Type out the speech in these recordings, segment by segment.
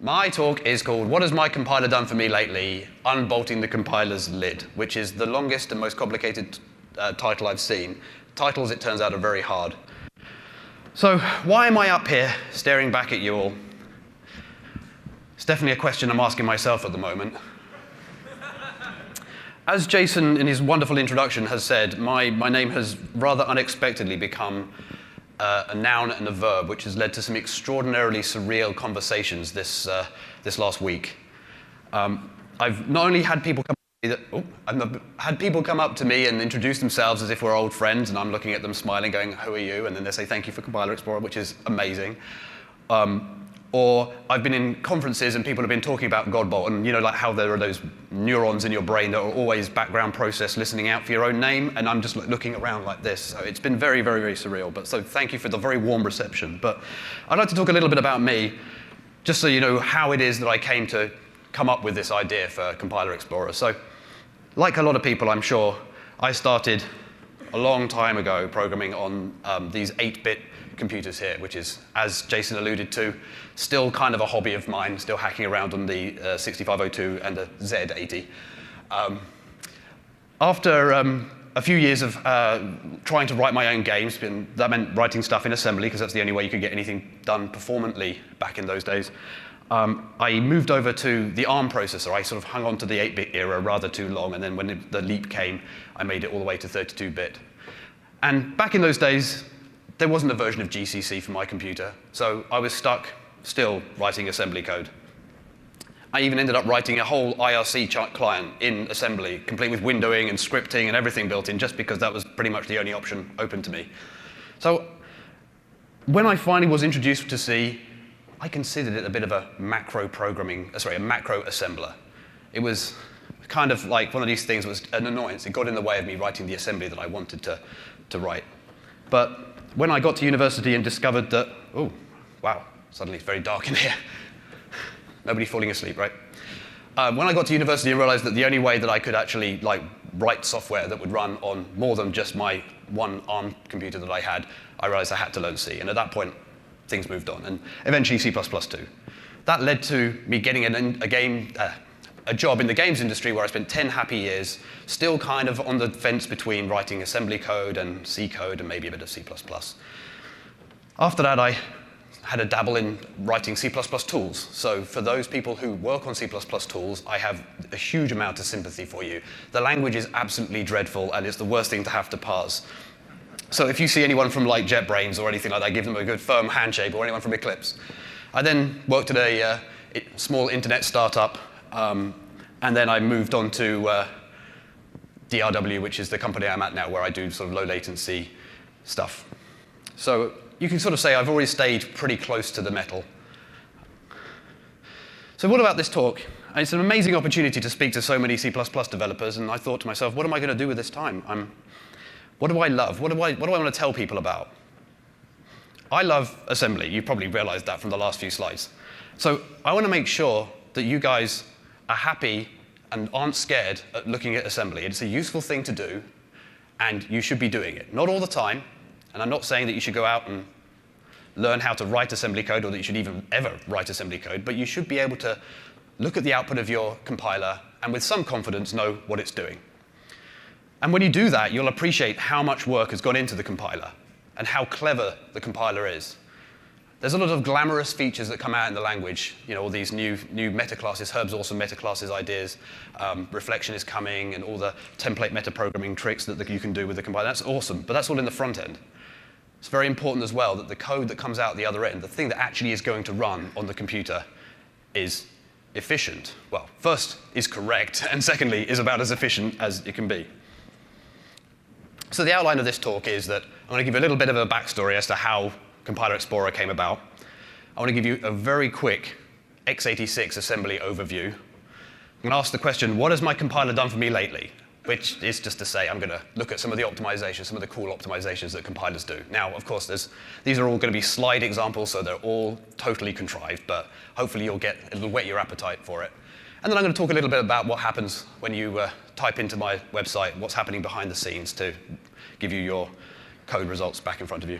My talk is called What Has My Compiler Done For Me Lately? Unbolting the Compiler's Lid, which is the longest and most complicated title I've seen. Titles, it turns out, are very hard. So why am I up here staring back at you all? It's definitely a question I'm asking myself at the moment. As Jason, in his wonderful introduction, has said, my name has rather unexpectedly become a noun and a verb, which has led to some extraordinarily surreal conversations this last week. I've not only had people come up to me and introduce themselves as if we're old friends, and I'm looking at them smiling, going, "Who are you?" And then they say, "Thank you for Compiler Explorer," which is amazing. Or I've been in conferences and people have been talking about Godbolt, and like how there are those neurons in your brain that are always background process listening out for your own name, and I'm just looking around like this. So it's been very, very, very surreal. But so thank you for the very warm reception. But I'd like to talk a little bit about me, just so you know how it is that I came to come up with this idea for Compiler Explorer. So like a lot of people, I'm sure, I started a long time ago programming on these 8-bit computers here, which is, as Jason alluded to, still kind of a hobby of mine, still hacking around on the 6502 and the Z80. After a few years of trying to write my own games, and that meant writing stuff in assembly, because that's the only way you could get anything done performantly back in those days, I moved over to the ARM processor. I sort of hung on to the 8-bit era rather too long, and then when the leap came, I made it all the way to 32-bit. And back in those days, there wasn't a version of GCC for my computer, so I was stuck still writing assembly code. I even ended up writing a whole IRC client in assembly, complete with windowing and scripting and everything built in, just because that was pretty much the only option open to me. So when I finally was introduced to C, I considered it a bit of a macro assembler. It was kind of like one of these things that was an annoyance. It got in the way of me writing the assembly that I wanted to write. But when I got to university and discovered that, oh, wow, suddenly it's very dark in here. Nobody falling asleep, right? When I got to university and realized that the only way that I could actually write software that would run on more than just my one ARM computer that I had, I realized I had to learn C. And at that point, things moved on, and eventually C++ too. That led to me getting a job in the games industry where I spent 10 happy years, still kind of on the fence between writing assembly code and C code and maybe a bit of C++. After that, I had a dabble in writing C++ tools. So for those people who work on C++ tools, I have a huge amount of sympathy for you. The language is absolutely dreadful, and it's the worst thing to have to parse. So if you see anyone from JetBrains or anything like that, give them a good firm handshake, or anyone from Eclipse. I then worked at a small internet startup, and then I moved on to DRW, which is the company I'm at now, where I do sort of low latency stuff. So you can sort of say I've always stayed pretty close to the metal. So what about this talk? It's an amazing opportunity to speak to so many C++ developers, and I thought to myself, what am I going to do with this time? What do I love? What do I want to tell people about? I love assembly. You probably realized that from the last few slides. So I want to make sure that you guys are happy and aren't scared at looking at assembly. It's a useful thing to do, and you should be doing it. Not all the time, and I'm not saying that you should go out and learn how to write assembly code, or that you should even ever write assembly code, but you should be able to look at the output of your compiler and with some confidence know what it's doing. And when you do that, you'll appreciate how much work has gone into the compiler and how clever the compiler is. There's a lot of glamorous features that come out in the language, all these new metaclasses, Herb's awesome metaclasses ideas, reflection is coming, and all the template metaprogramming tricks that you can do with the compiler. That's awesome, but that's all in the front end. It's very important as well that the code that comes out the other end, the thing that actually is going to run on the computer, is efficient. Well, first, is correct, and secondly, is about as efficient as it can be. So the outline of this talk is that I'm going to give you a little bit of a backstory as to how Compiler Explorer came about. I want to give you a very quick x86 assembly overview. I'm going to ask the question, what has my compiler done for me lately? Which is just to say, I'm going to look at some of the optimizations, some of the cool optimizations that compilers do. Now, of course, these are all going to be slide examples, so they're all totally contrived, but hopefully it'll whet your appetite for it. And then I'm going to talk a little bit about what happens when you type into my website, what's happening behind the scenes to give you your code results back in front of you.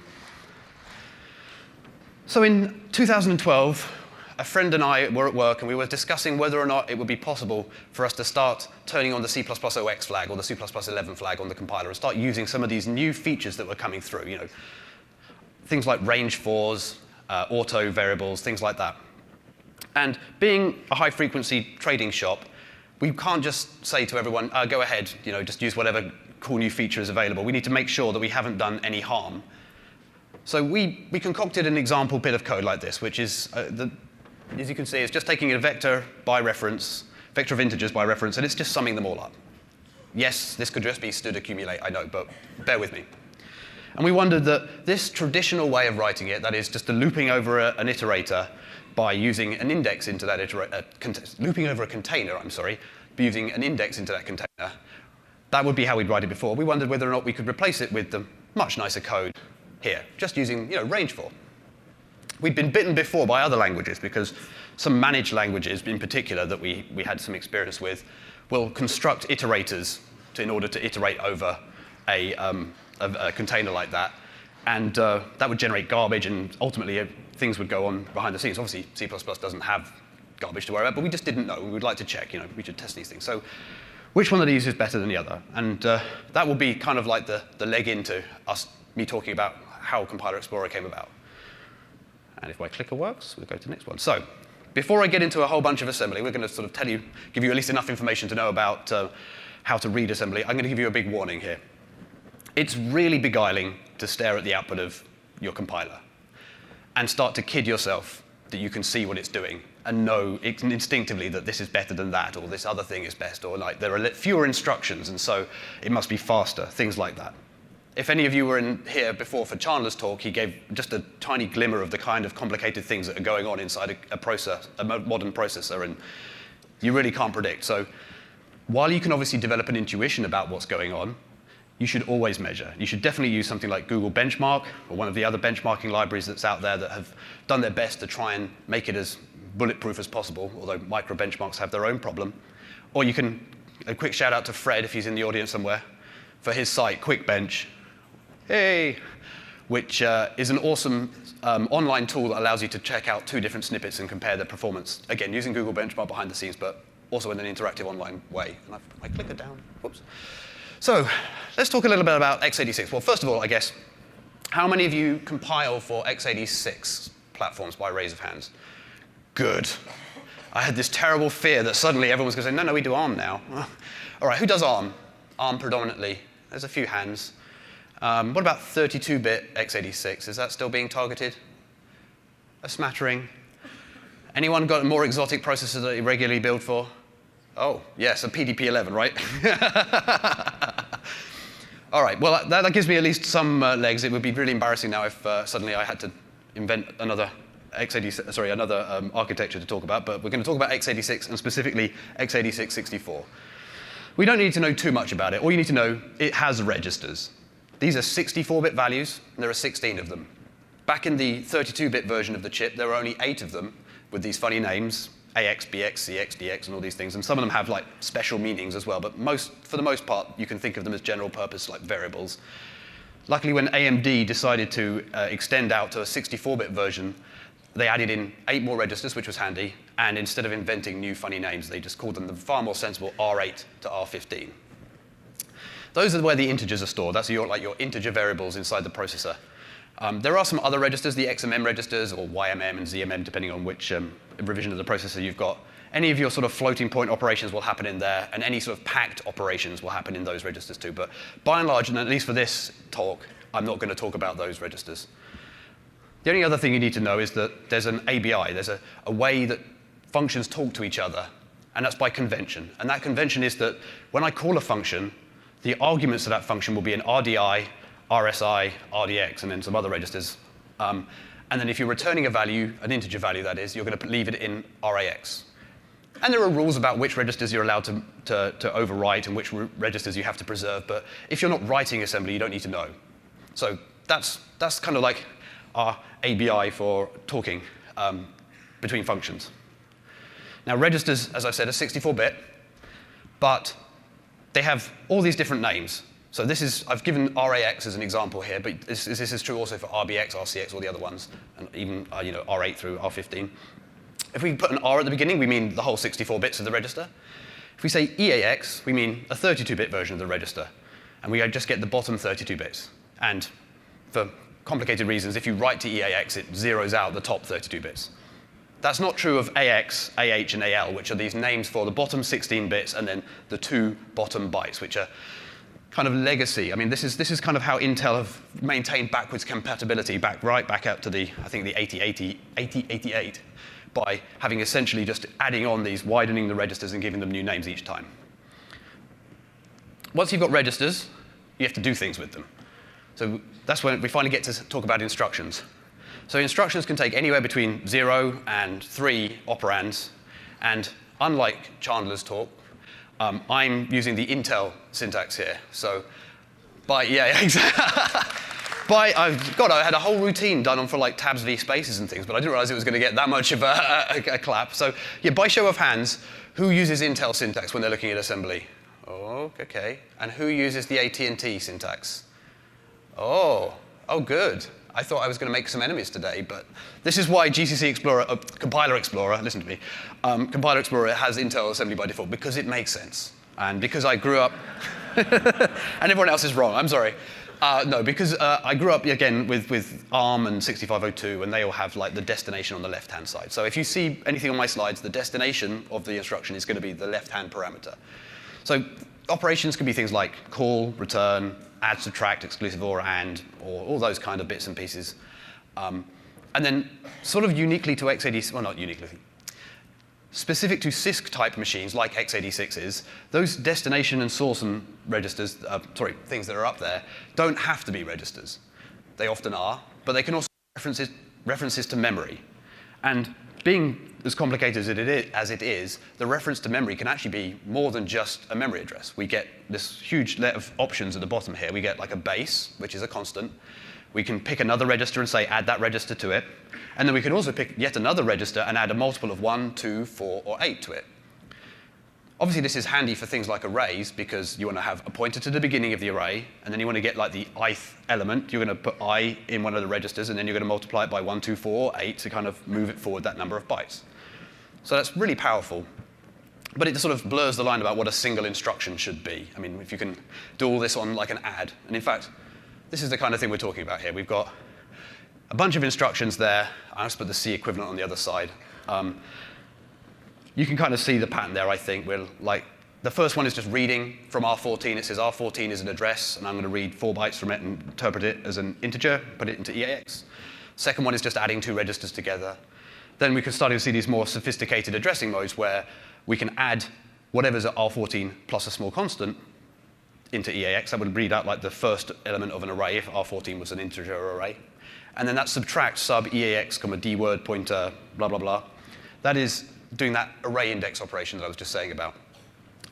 So in 2012, a friend and I were at work, and we were discussing whether or not it would be possible for us to start turning on the C++ OX flag or the C++11 flag on the compiler and start using some of these new features that were coming through. Things like range fors, auto variables, things like that. And being a high-frequency trading shop, we can't just say to everyone, go ahead, just use whatever cool new feature is available. We need to make sure that we haven't done any harm. So we concocted an example bit of code like this, which is, as you can see, it's just taking a vector of integers by reference, and it's just summing them all up. Yes, this could just be std accumulate, I know, but bear with me. And we wondered that this traditional way of writing it, that is just looping over an iterator by using an index into that looping over a container, by using an index into that container, that would be how we'd write it before. We wondered whether or not we could replace it with the much nicer code here, just using range for. We'd been bitten before by other languages because some managed languages in particular that we had some experience with will construct iterators in order to iterate over a container like that. And that would generate garbage, and ultimately things would go on behind the scenes. Obviously, C++ doesn't have garbage to worry about, but we just didn't know. We would like to check, we should test these things. So which one of these is better than the other? And that will be kind of like the leg into me talking about how Compiler Explorer came about. And if my clicker works, we'll go to the next one. So before I get into a whole bunch of assembly, we're going to sort of give you at least enough information to know about how to read assembly. I'm going to give you a big warning here. It's really beguiling to stare at the output of your compiler and start to kid yourself that you can see what it's doing and know instinctively that this is better than that, or this other thing is best, or like there are fewer instructions, and so it must be faster, things like that. If any of you were in here before for Chandler's talk, he gave just a tiny glimmer of the kind of complicated things that are going on inside a modern processor, and you really can't predict. So while you can obviously develop an intuition about what's going on, you should always measure. You should definitely use something like Google Benchmark or one of the other benchmarking libraries that's out there that have done their best to try and make it as bulletproof as possible, although micro benchmarks have their own problem. Or you can, a quick shout out to Fred, if he's in the audience somewhere, for his site, QuickBench, hey, which is an awesome online tool that allows you to check out 2 different snippets and compare their performance. Again, using Google Benchmark behind the scenes, but also in an interactive online way. And I click it down, whoops. So let's talk a little bit about x86. Well, first of all, I guess, how many of you compile for x86 platforms by raise of hands? Good. I had this terrible fear that suddenly everyone was going to say, no, we do ARM now. All right, who does ARM? ARM predominantly. There's a few hands. What about 32-bit x86? Is that still being targeted? A smattering. Anyone got a more exotic processor that you regularly build for? Oh, yes, a PDP-11, right? All right, well, that gives me at least some legs. It would be really embarrassing now if suddenly I had to invent another architecture to talk about, but we're going to talk about x86 and specifically x86-64. We don't need to know too much about it. All you need to know, it has registers. These are 64-bit values, and there are 16 of them. Back in the 32-bit version of the chip, there were only 8 of them with these funny names, AX, BX, CX, DX, and all these things. And some of them have like special meanings as well, but for the most part, you can think of them as general purpose like variables. Luckily, when AMD decided to extend out to a 64-bit version, they added in 8 more registers, which was handy, and instead of inventing new funny names, they just called them the far more sensible R8 to R15. Those are where the integers are stored. That's your integer variables inside the processor. There are some other registers, the XMM registers, or YMM and ZMM, depending on which revision of the processor you've got. Any of your sort of floating point operations will happen in there, and any sort of packed operations will happen in those registers too. But by and large, and at least for this talk, I'm not going to talk about those registers. The only other thing you need to know is that there's an ABI. There's a way that functions talk to each other, and that's by convention. And that convention is that when I call a function, the arguments to that function will be an RDI, RSI, RDX, and then some other registers. And then if you're returning a value, an integer value that is, you're going to leave it in RAX. And there are rules about which registers you're allowed to overwrite and which registers you have to preserve. But if you're not writing assembly, you don't need to know. So that's kind of like our ABI for talking between functions. Now, registers, as I said, are 64-bit, but they have all these different names. So I've given RAX as an example here, but this is true also for RBX, RCX, all the other ones, and even R8 through R15. If we put an R at the beginning, we mean the whole 64 bits of the register. If we say EAX, we mean a 32-bit version of the register. And we just get the bottom 32 bits. And for complicated reasons, if you write to EAX, it zeroes out the top 32 bits. That's not true of AX, AH, and AL, which are these names for the bottom 16 bits and then the 2 bottom bytes, which are kind of legacy. I mean, this is kind of how Intel have maintained backwards compatibility right back up to I think the 8088, by having essentially just adding on these, widening the registers and giving them new names each time. Once you've got registers, you have to do things with them. So that's when we finally get to talk about instructions. So instructions can take anywhere between 0 and 3 operands. And unlike Chandler's talk, I'm using the Intel syntax here. So I had a whole routine done on for like tabs v spaces and things, but I didn't realize it was going to get that much of a clap. So yeah, by show of hands, who uses Intel syntax when they're looking at assembly? Oh, okay. And who uses the AT&T syntax? Oh, good. I thought I was going to make some enemies today, but this is why GCC Explorer, Compiler Explorer, listen to me, Compiler Explorer has Intel assembly by default, because it makes sense. And because I grew up, and everyone else is wrong, I'm sorry. No, because I grew up, again, with ARM and 6502, and they all have like the destination on the left-hand side. So if you see anything on my slides, the destination of the instruction is going to be the left-hand parameter. So operations can be things like call, return, add, subtract, exclusive or, and, or all those kind of bits and pieces. And then sort of uniquely to x86, well, not uniquely, specific to CISC-type machines like x86s, those destination and source and registers, things that are up there, don't have to be registers. They often are, but they can also be references to memory. And being as complicated as it is, the reference to memory can actually be more than just a memory address. We get this huge set of options at the bottom here. We get like a base, which is a constant. We can pick another register and say, add that register to it. And then we can also pick yet another register and add a multiple of 1, 2, 4, or 8 to it. Obviously, this is handy for things like arrays, because you want to have a pointer to the beginning of the array, and then you want to get like the ith element. You're going to put I in one of the registers, and then you're going to multiply it by 1, 2, 4, or 8 to kind of move it forward that number of bytes. So that's really powerful. But it sort of blurs the line about what a single instruction should be. I mean, if you can do all this on like an add. And in fact, this is the kind of thing we're talking about here. We've got a bunch of instructions there. I'll just put the C equivalent on the other side. You can kind of see the pattern there, I think. The first one is just reading from R14. It says R14 is an address, and I'm going to read 4 bytes from it and interpret it as an integer, put it into EAX. Second one is just adding 2 registers together. Then we can start to see these more sophisticated addressing modes where we can add whatever's at R14 plus a small constant into EAX. That would read out like the first element of an array if R14 was an integer array. And then that subtracts sub EAX, D word pointer, blah, blah, blah. That is doing that array index operation that I was just saying about.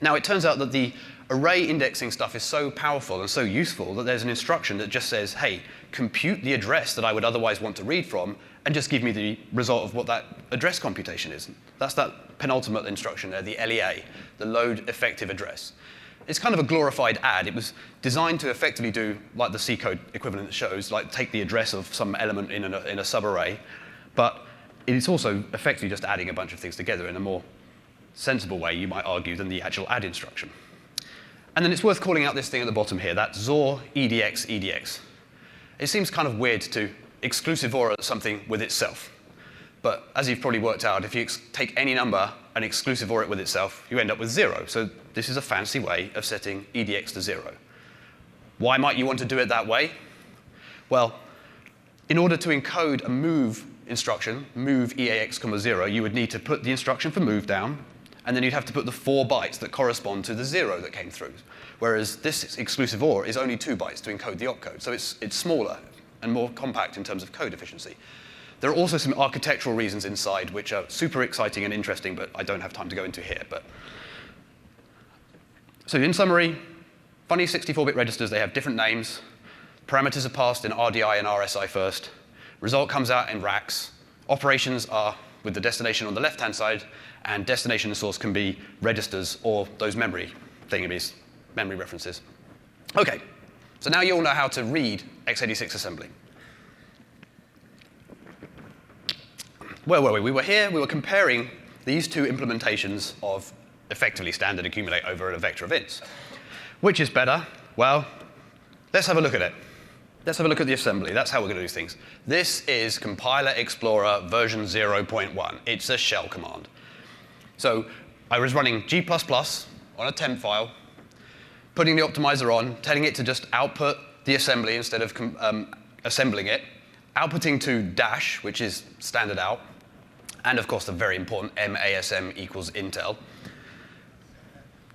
Now, it turns out that the array indexing stuff is so powerful and so useful that there's an instruction that just says, hey, compute the address that I would otherwise want to read from, and just give me the result of what that address computation is. That's that penultimate instruction there, the LEA, the load effective address. It's kind of a glorified add. It was designed to effectively do, like the C code equivalent shows, like take the address of some element in a subarray, but it's also effectively just adding a bunch of things together in a more sensible way, you might argue, than the actual add instruction. And then it's worth calling out this thing at the bottom here, that XOR EDX EDX. It seems kind of weird to exclusive OR something with itself. But as you've probably worked out, if you take any number and exclusive OR it with itself, you end up with 0. So this is a fancy way of setting EDX to 0. Why might you want to do it that way? Well, in order to encode a move instruction, move EAX, 0, you would need to put the instruction for move down, and then you'd have to put the 4 bytes that correspond to the 0 that came through. Whereas this exclusive OR is only 2 bytes to encode the opcode. So it's smaller and more compact in terms of code efficiency. There are also some architectural reasons inside which are super exciting and interesting, but I don't have time to go into here. So in summary, funny 64-bit registers, they have different names. Parameters are passed in RDI and RSI first. Result comes out in racks. Operations are with the destination on the left-hand side, and destination and source can be registers or those memory thingamies, memory references. OK, so now you all know how to read x86 assembly. where were we? We were here, we were comparing these two implementations of effectively standard accumulate over a vector of ints. Which is better? Well, let's have a look at it. Let's have a look at the assembly. That's how we're going to do things. This is Compiler Explorer version 0.1. It's a shell command. So I was running G++ on a temp file, putting the optimizer on, telling it to just output the assembly instead of assembling it, outputting to dash, which is standard out, and of course the very important MASM equals Intel.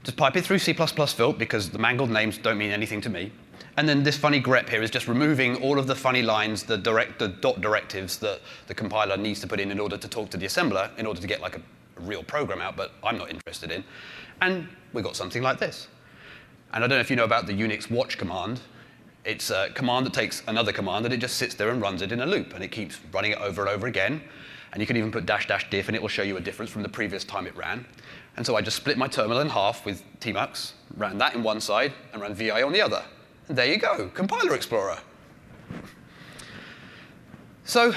Just pipe it through C++ filter because the mangled names don't mean anything to me. And then this funny grep here is just removing all of the funny lines, the dot directives that the compiler needs to put in order to talk to the assembler, in order to get like a real program out, but I'm not interested in. And we got something like this. And I don't know if you know about the Unix watch command. It's a command that takes another command and it just sits there and runs it in a loop. And it keeps running it over and over again. And you can even put --diff and it will show you a difference from the previous time it ran. And so I just split my terminal in half with tmux, ran that in one side, and ran vi on the other. And there you go, Compiler Explorer. So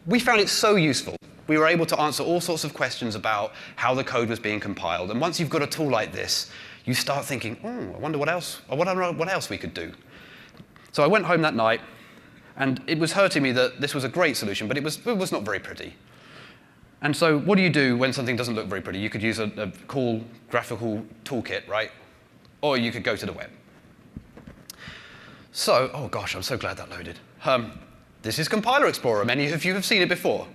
we found it so useful. We were able to answer all sorts of questions about how the code was being compiled. And once you've got a tool like this, you start thinking, I wonder what else we could do. So I went home that night, and it was hurting me that this was a great solution, but it was not very pretty. And so what do you do when something doesn't look very pretty? You could use a cool graphical toolkit, right? Or you could go to the web. So, oh gosh, I'm so glad that loaded. This is Compiler Explorer. Many of you have seen it before.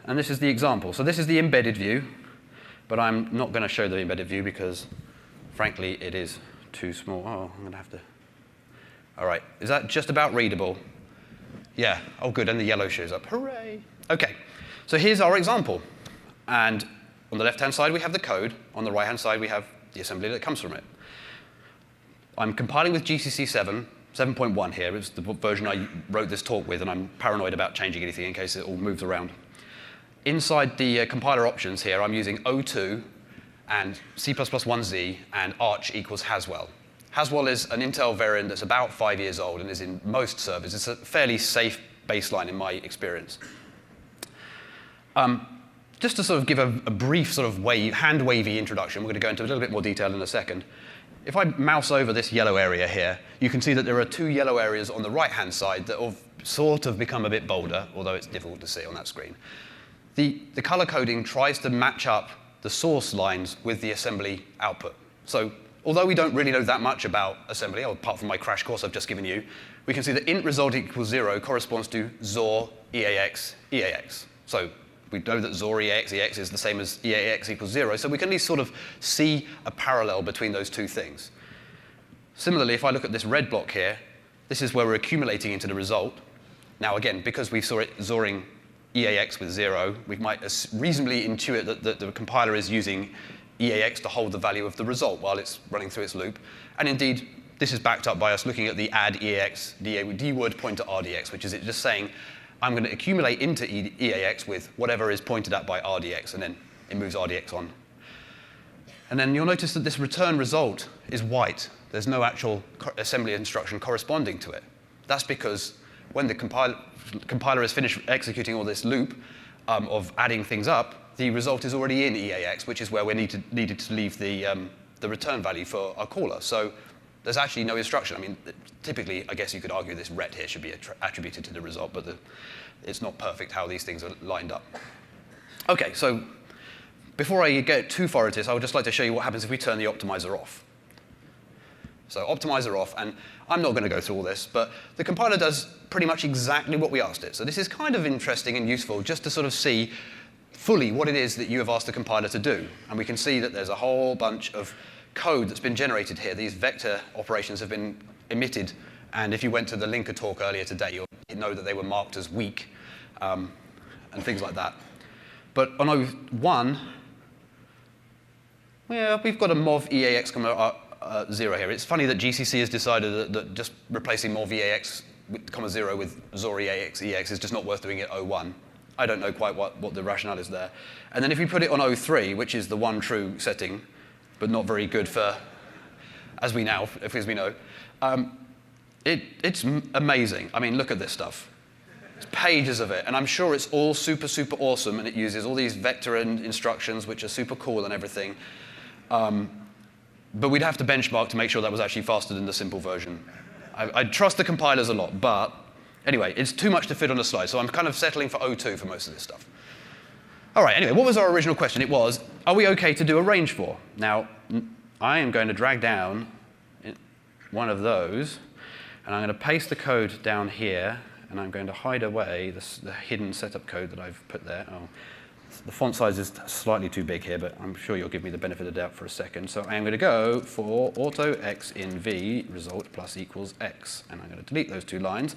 And this is the example. So this is the embedded view, but I'm not going to show the embedded view because, frankly, it is too small. Oh, I'm going to have to. All right, is that just about readable? Yeah, oh good, and the yellow shows up. Hooray. OK, so here's our example. And on the left-hand side, we have the code. On the right-hand side, we have the assembly that comes from it. I'm compiling with GCC 7.1 here. It's the version I wrote this talk with, and I'm paranoid about changing anything in case it all moves around. Inside the compiler options here, I'm using O2 and C++1Z and Arch equals Haswell. Haswell is an Intel variant that's about 5 years old and is in most servers. It's a fairly safe baseline in my experience. Just to sort of give a brief sort of hand-wavy introduction, we're going to go into a little bit more detail in a second. If I mouse over this yellow area here, you can see that there are two yellow areas on the right-hand side that have sort of become a bit bolder, although it's difficult to see on that screen. The color coding tries to match up the source lines with the assembly output. So although we don't really know that much about assembly, apart from my crash course I've just given you, we can see that int result equals 0 corresponds to XOR EAX EAX. So we know that XOR EAX EAX is the same as EAX equals 0, so we can at least sort of see a parallel between those two things. Similarly, if I look at this red block here, this is where we're accumulating into the result. Now again, because we saw it XORing EAX with 0, we might reasonably intuit that the compiler is using EAX to hold the value of the result while it's running through its loop. And indeed, this is backed up by us looking at the add EAX dword pointer RDX, which is it just saying, I'm going to accumulate into EAX with whatever is pointed at by RDX, and then it moves RDX on. And then you'll notice that this return result is white. There's no actual assembly instruction corresponding to it. That's because when the compiler has finished executing all this loop of adding things up, the result is already in EAX, which is where we needed to leave the return value for our caller. So there's actually no instruction. I mean, typically, I guess you could argue this ret here should be attributed to the result, but it's not perfect how these things are lined up. OK, so before I get too far into this, I would just like to show you what happens if we turn the optimizer off. So optimizer off, and I'm not going to go through all this, but the compiler does pretty much exactly what we asked it. So this is kind of interesting and useful just to sort of see fully what it is that you have asked the compiler to do. And we can see that there's a whole bunch of code that's been generated here. These vector operations have been emitted. And if you went to the Linker talk earlier today, you'll know that they were marked as weak and things like that. But on O1, yeah, we've got a mov EAX, 0 here. It's funny that GCC has decided that just replacing mov EAX, 0 with XOR EAX EAX is just not worth doing at O1. I don't know quite what the rationale is there. And then if we put it on O3, which is the one true setting, but not very good for, as we know, it's amazing. I mean, look at this stuff. There's pages of it, and I'm sure it's all super, super awesome, and it uses all these vector instructions, which are super cool and everything. But we'd have to benchmark to make sure that was actually faster than the simple version. I trust the compilers a lot, but anyway, it's too much to fit on a slide, so I'm kind of settling for 02 for most of this stuff. All right, anyway, what was our original question? It was, are we OK to do a range for? Now, I am going to drag down one of those, and I'm going to paste the code down here, and I'm going to hide away the hidden setup code that I've put there. Oh, the font size is slightly too big here, but I'm sure you'll give me the benefit of the doubt for a second. So I'm going to go for auto x in v result plus equals x, and I'm going to delete those two lines.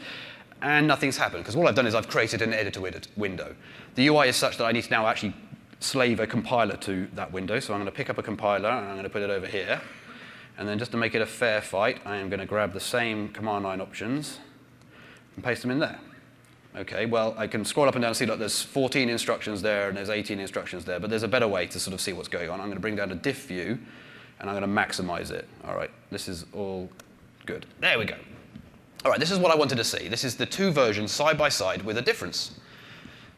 And nothing's happened, because all I've done is I've created an editor window. The UI is such that I need to now actually slave a compiler to that window. So I'm going to pick up a compiler, and I'm going to put it over here. And then just to make it a fair fight, I am going to grab the same command line options and paste them in there. OK, well, I can scroll up and down and see that there's 14 instructions there, and there's 18 instructions there. But there's a better way to sort of see what's going on. I'm going to bring down a diff view, and I'm going to maximize it. All right, this is all good. There we go. All right, this is what I wanted to see. This is the two versions side by side with a difference.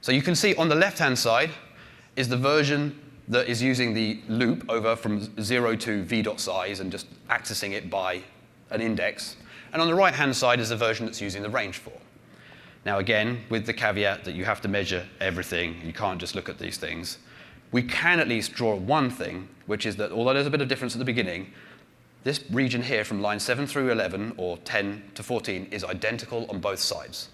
So you can see on the left-hand side is the version that is using the loop over from 0 to v.size and just accessing it by an index. And on the right-hand side is the version that's using the range for. Now again, with the caveat that you have to measure everything, you can't just look at these things, we can at least draw one thing, which is that although there's a bit of difference at the beginning, this region here from line 7 through 11, or 10 to 14, is identical on both sides.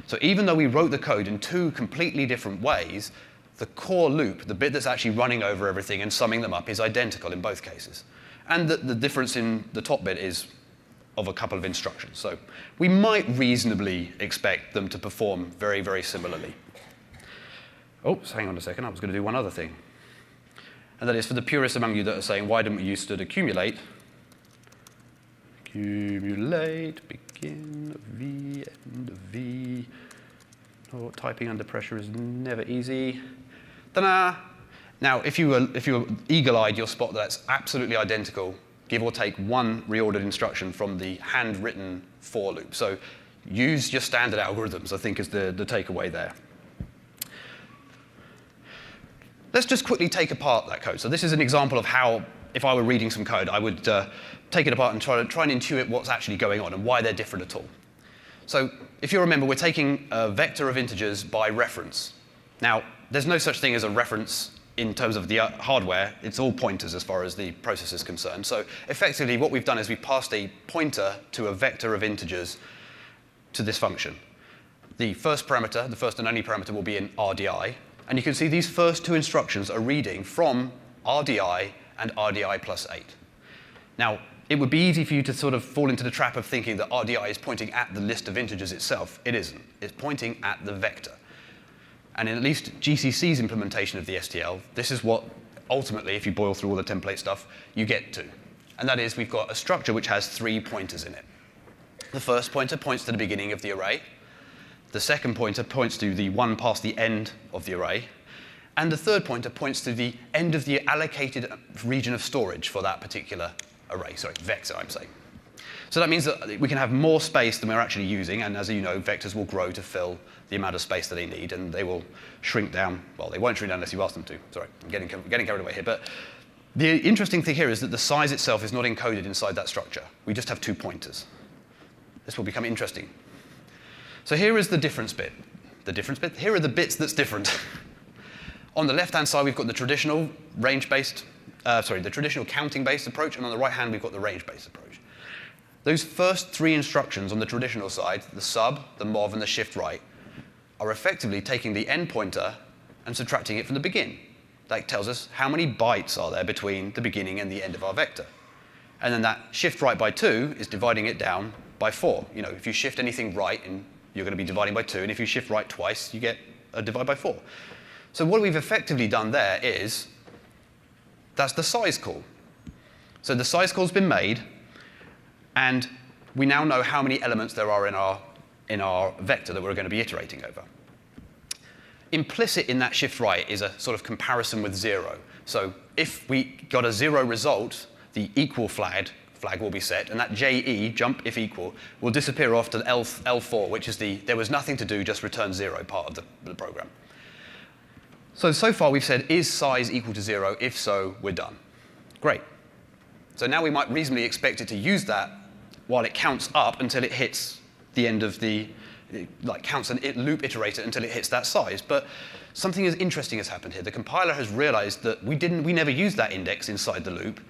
So even though we wrote the code in two completely different ways, the core loop, the bit that's actually running over everything and summing them up, is identical in both cases. And the difference in the top bit is of a couple of instructions. So we might reasonably expect them to perform very, very similarly. Oh, so hang on a second. I was going to do one other thing. And that is for the purists among you that are saying, why didn't we use std accumulate? Accumulate, begin v, end of v. Oh, typing under pressure is never easy. Ta-da! Now, if you were eagle-eyed, you'll spot that that's absolutely identical, give or take one reordered instruction from the handwritten for loop. So use your standard algorithms, I think, is the takeaway there. Let's just quickly take apart that code. So this is an example of how, if I were reading some code, I would take it apart and try and intuit what's actually going on and why they're different at all. So if you remember, we're taking a vector of integers by reference. Now, there's no such thing as a reference in terms of the hardware. It's all pointers as far as the process is concerned. So effectively, what we've done is we've passed a pointer to a vector of integers to this function. The first parameter, the first and only parameter, will be in RDI. And you can see these first two instructions are reading from RDI and RDI plus 8. Now, it would be easy for you to sort of fall into the trap of thinking that RDI is pointing at the list of integers itself. It isn't. It's pointing at the vector. And in at least GCC's implementation of the STL, this is what ultimately, if you boil through all the template stuff, you get to. And that is we've got a structure which has 3 pointers in it. The first pointer points to the beginning of the array. The second pointer points to the one past the end of the array. And the third pointer points to the end of the allocated region of storage for that particular array. Sorry, vector, I'm saying. So that means that we can have more space than we're actually using. And as you know, vectors will grow to fill the amount of space that they need. And they will shrink down. Well, they won't shrink down unless you ask them to. Sorry, I'm getting carried away here. But the interesting thing here is that the size itself is not encoded inside that structure. We just have 2 pointers. This will become interesting. So here is the difference bit. The difference bit? Here are the bits that's different. On the left-hand side, we've got the traditional range-based, the traditional counting-based approach, and on the right hand, we've got the range-based approach. Those first 3 instructions on the traditional side, the sub, the mov, and the shift right, are effectively taking the end pointer and subtracting it from the begin. That tells us how many bytes are there between the beginning and the end of our vector. And then that shift right by 2 is dividing it down by 4. You know, if you shift anything right, you're going to be dividing by 2, and if you shift right twice, you get a divide by 4. So what we've effectively done there is, that's the size call. So the size call's been made, and we now know how many elements there are in our vector that we're going to be iterating over. Implicit in that shift right is a sort of comparison with 0. So if we got a 0 result, the equal flag flag will be set, and that JE, jump if equal, will disappear off to L4, which is the there was nothing to do, just return 0 part of the program. So far we've said, is size equal to 0? If so, we're done. Great. So now we might reasonably expect it to use that while it counts up until it hits the end of the, like counts and loop iterator until it hits that size. But something interesting has happened here. The compiler has realized that we never used that index inside the loop,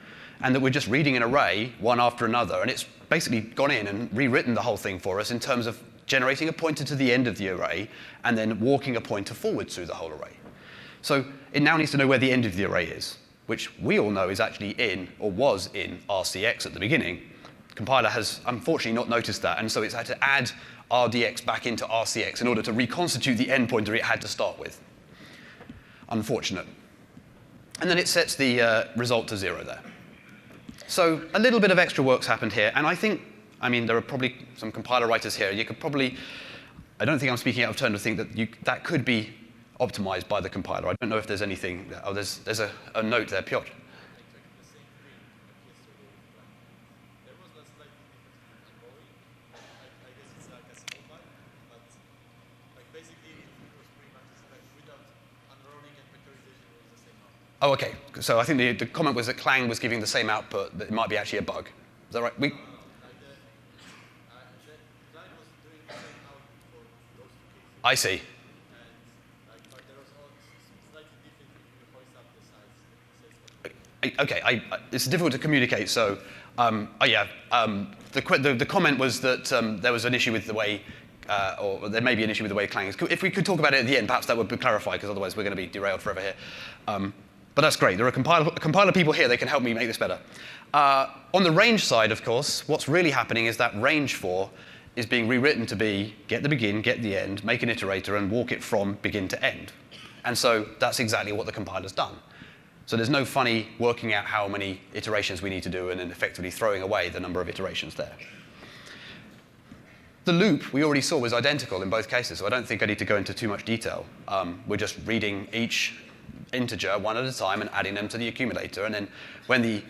and that we're just reading an array one after another, and it's basically gone in and rewritten the whole thing for us in terms of generating a pointer to the end of the array and then walking a pointer forward through the whole array. So it now needs to know where the end of the array is, which we all know is actually in, or was in, RCX at the beginning. The compiler has unfortunately not noticed that, and so it's had to add RDX back into RCX in order to reconstitute the end pointer it had to start with. Unfortunate. And then it sets the result to 0 there. So a little bit of extra work's happened here, and I mean, there are probably some compiler writers here. You could probably, I don't think I'm speaking out of turn to think that that could be optimized by the compiler. I don't know if there's anything, oh, there's a note there, Piotr. Oh, OK. So I think the comment was that Clang was giving the same output, that it might be actually a bug. Is that right? I see. OK, it's difficult to communicate, so the comment was that there was an issue with the way, or there may be an issue with the way Clang is. If we could talk about it at the end, perhaps that would be clarified, because otherwise we're going to be derailed forever here. But that's great. There are compiler people here. They can help me make this better. On the range side, of course, what's really happening is that range for is being rewritten to be get the begin, get the end, make an iterator, and walk it from begin to end. And so that's exactly what the compiler's done. So there's no funny working out how many iterations we need to do and then effectively throwing away the number of iterations there. The loop we already saw was identical in both cases, so I don't think I need to go into too much detail. We're just reading each integer one at a time and adding them to the accumulator, and then when the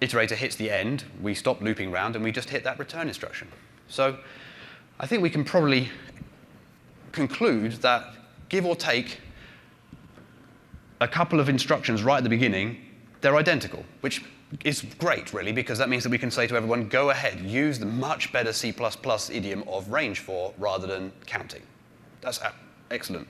iterator hits the end, we stop looping around and we just hit that return instruction. So I think we can probably conclude that, give or take a couple of instructions right at the beginning, they're identical, which is great, really, because that means that we can say to everyone, go ahead, use the much better C++ idiom of range for rather than counting. That's excellent.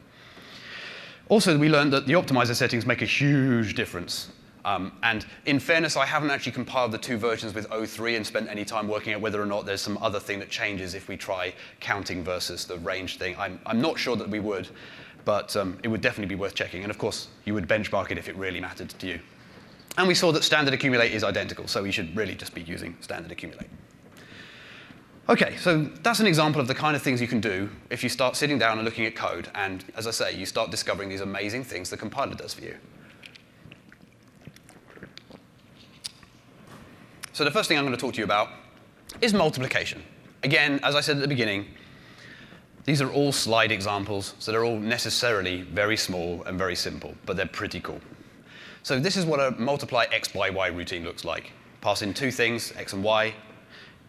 Also, we learned that the optimizer settings make a huge difference. And in fairness, I haven't actually compiled the two versions with O3 and spent any time working out whether or not there's some other thing that changes if we try counting versus the range thing. I'm not sure that we would, but it would definitely be worth checking. And of course, you would benchmark it if it really mattered to you. And we saw that standard accumulate is identical, so we should really just be using standard accumulate. OK, so that's an example of the kind of things you can do if you start sitting down and looking at code, and as I say, you start discovering these amazing things the compiler does for you. So the first thing I'm going to talk to you about is multiplication. Again, as I said at the beginning, these are all slide examples, so they're all necessarily very small and very simple, but they're pretty cool. So this is what a multiply x by y routine looks like. Pass in two things, x and y.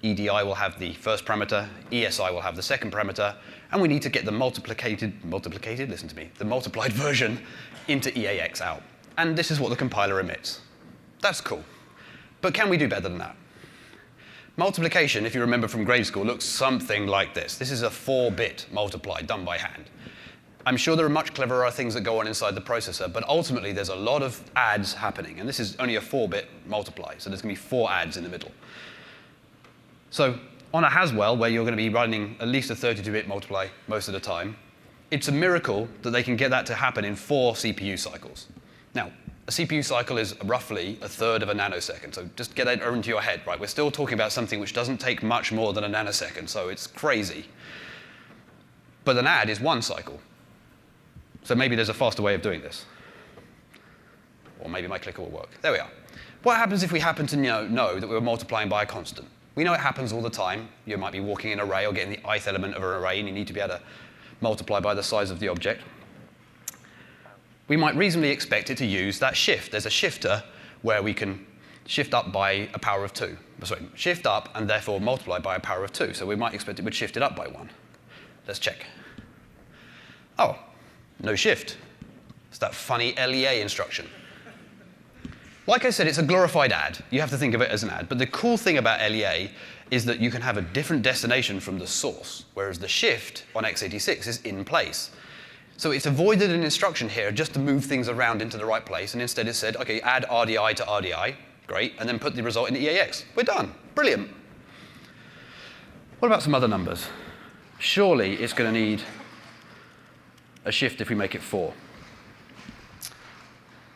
EDI will have the first parameter, ESI will have the second parameter, and we need to get the listen to me, the multiplied version into EAX out. And this is what the compiler emits. That's cool. But can we do better than that? Multiplication, if you remember from grade school, looks something like this. This is a 4-bit multiply done by hand. I'm sure there are much cleverer things that go on inside the processor, but ultimately there's a lot of adds happening. And this is only a 4-bit multiply, so there's going to be 4 adds in the middle. So on a Haswell, where you're going to be running at least a 32-bit multiply most of the time, it's a miracle that they can get that to happen in 4 CPU cycles. Now, a CPU cycle is roughly a third of a nanosecond, so just get that into your head, right? We're still talking about something which doesn't take much more than a nanosecond, so it's crazy. But an add is 1 cycle. So maybe there's a faster way of doing this. Or maybe my clicker will work. There we are. What happens if we happen to know that we're multiplying by a constant? We know it happens all the time. You might be walking an array or getting the ith element of an array, and you need to be able to multiply by the size of the object. We might reasonably expect it to use that shift. There's a shifter where we can shift up by a power of 2. Sorry, shift up and therefore multiply by a power of 2. So we might expect it would shift it up by 1. Let's check. Oh, no shift. It's that funny LEA instruction. Like I said, it's a glorified add. You have to think of it as an add. But the cool thing about LEA is that you can have a different destination from the source, whereas the shift on x86 is in place. So it's avoided an instruction here just to move things around into the right place, and instead it said, OK, add RDI to RDI, great, and then put the result in EAX. We're done. Brilliant. What about some other numbers? Surely it's going to need a shift if we make it 4.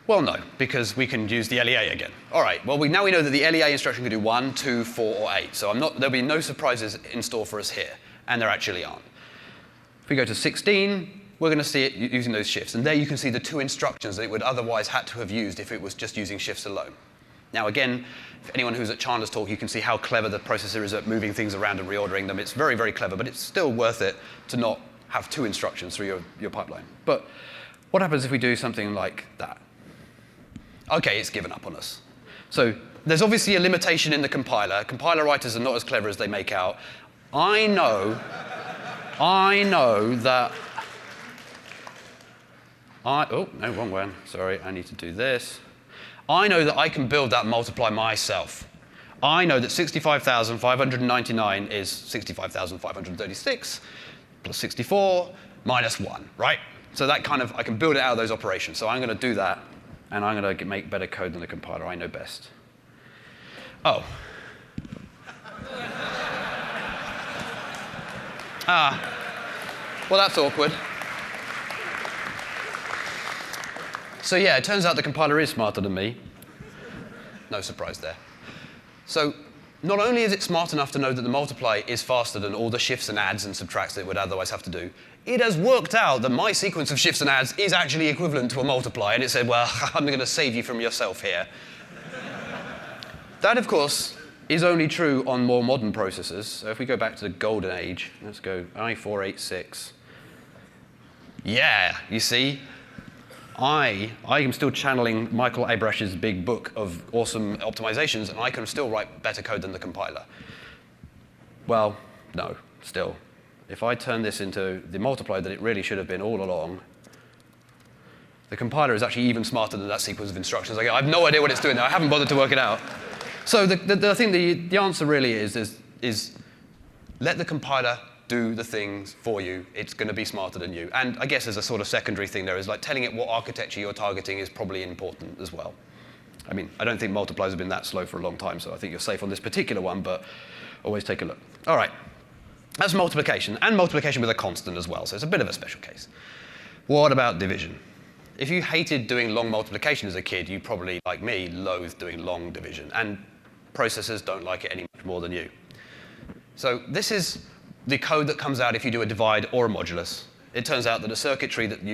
Well, no, because we can use the LEA again. All right, well, now we know that the LEA instruction can do 1, 2, 4, or 8. So there'll be no surprises in store for us here, and there actually aren't. If we go to 16, we're going to see it using those shifts. And there you can see the 2 instructions that it would otherwise had to have used if it was just using shifts alone. Now, again, if anyone who's at Chandler's talk, you can see how clever the processor is at moving things around and reordering them. It's very, very clever, but it's still worth it to not have 2 instructions through your pipeline. But what happens if we do something like that? OK, it's given up on us. So there's obviously a limitation in the compiler. Compiler writers are not as clever as they make out. I know that oh, no, wrong one. Sorry, I need to do this. I know that I can build that multiply myself. I know that 65,599 is 65,536 plus 64 minus 1, right? So that kind of, I can build it out of those operations. So I'm going to do that, and I'm going to make better code than the compiler. I know best. Oh. Well, that's awkward. So yeah, it turns out the compiler is smarter than me. No surprise there. So not only is it smart enough to know that the multiply is faster than all the shifts and adds and subtracts that it would otherwise have to do, it has worked out that my sequence of shifts and adds is actually equivalent to a multiply, and it said, well, I'm going to save you from yourself here. That, of course, is only true on more modern processors. So if we go back to the golden age, let's go i486. Yeah, you see? I am still channeling Michael Abrash's big book of awesome optimizations, and I can still write better code than the compiler. Well, no, still. If I turn this into the multiply that it really should have been all along, the compiler is actually even smarter than that sequence of instructions. I have no idea what it's doing there. I haven't bothered to work it out. So I think the answer really is let the compiler do the things for you. It's going to be smarter than you. And I guess as a sort of secondary thing there is like telling it what architecture you're targeting is probably important as well. I mean, I don't think multipliers have been that slow for a long time, so I think you're safe on this particular one, but always take a look. All right, that's multiplication, and multiplication with a constant as well, so it's a bit of a special case. What about division? If you hated doing long multiplication as a kid, you probably, like me, loathed doing long division, and processors don't like it any much more than you. So this is the code that comes out if you do a divide or a modulus. It turns out that a circuitry that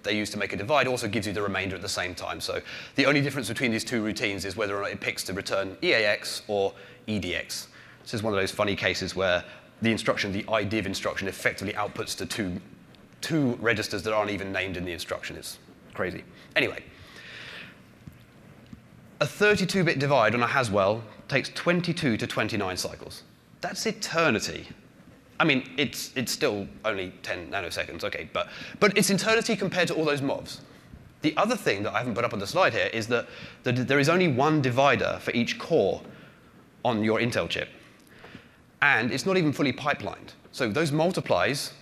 they use to make a divide also gives you the remainder at the same time. So the only difference between these 2 routines is whether or not it picks to return EAX or EDX. This is one of those funny cases where the instruction, the IDIV instruction, effectively outputs to two registers that aren't even named in the instruction. It's crazy. Anyway, a 32-bit divide on a Haswell takes 22 to 29 cycles. That's eternity. I mean, it's still only 10 nanoseconds, OK, but it's eternity compared to all those MOVs. The other thing that I haven't put up on the slide here is that there is only one divider for each core on your Intel chip. And it's not even fully pipelined. So those multiplies,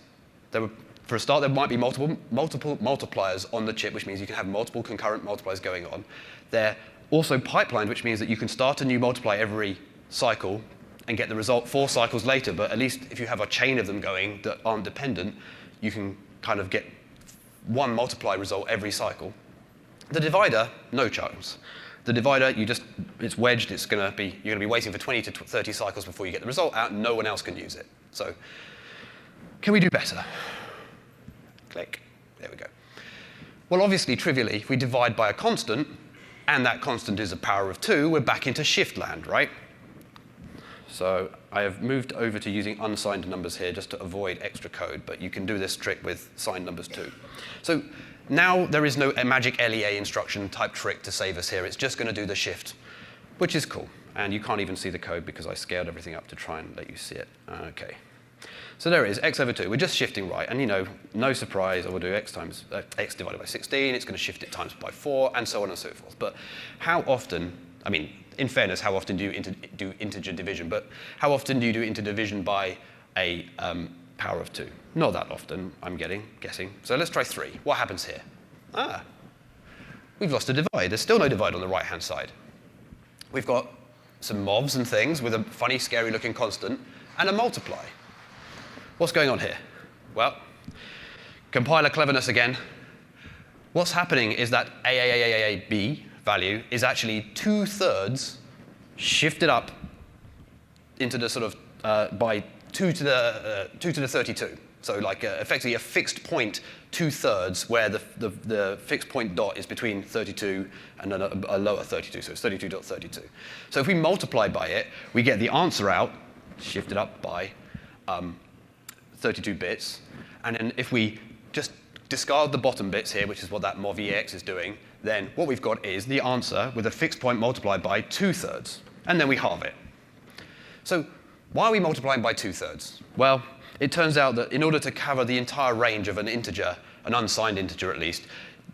for a start, there might be multiple multipliers on the chip, which means you can have multiple concurrent multipliers going on. They're also pipelined, which means that you can start a new multiply every cycle and get the result 4 cycles later, but at least if you have a chain of them going that aren't dependent, you can kind of get one multiply result every cycle. The divider, no chance. The divider, it's wedged, you're going to be waiting for 20 to 30 cycles before you get the result out, and no one else can use it. So can we do better? Click. There we go. Well, obviously, trivially, if we divide by a constant, and that constant is a power of 2, we're back into shift land, right? So I have moved over to using unsigned numbers here just to avoid extra code, but you can do this trick with signed numbers too. So now there is no magic LEA instruction type trick to save us here. It's just going to do the shift which is cool. And you can't even see the code because I scaled everything up to try and let you see it. OK. So there it is, x over 2. We're just shifting right. And no surprise, I will do x divided by 16. It's going to shift it times by 4, and so on and so forth. But how often, I mean, in fairness, how often do you do integer division? But how often do you do integer division by a power of 2? Not that often, I'm guessing. So let's try 3. What happens here? We've lost a divide. There's still no divide on the right-hand side. We've got some mobs and things with a funny, scary-looking constant, and a multiply. What's going on here? Well, compiler cleverness again. What's happening is that AAAAB value is actually 2/3 shifted up into the sort of by 2 to the 32. So like effectively a fixed point 2/3 where the fixed point dot is between 32 and a lower 32, so it's 32.32. So if we multiply by it, we get the answer out, shifted up by 32 bits. And then if we just discard the bottom bits here, which is what that mov-ex is doing, then what we've got is the answer with a fixed point multiplied by 2/3. And then we halve it. So why are we multiplying by 2/3? Well, it turns out that in order to cover the entire range of an integer, an unsigned integer at least,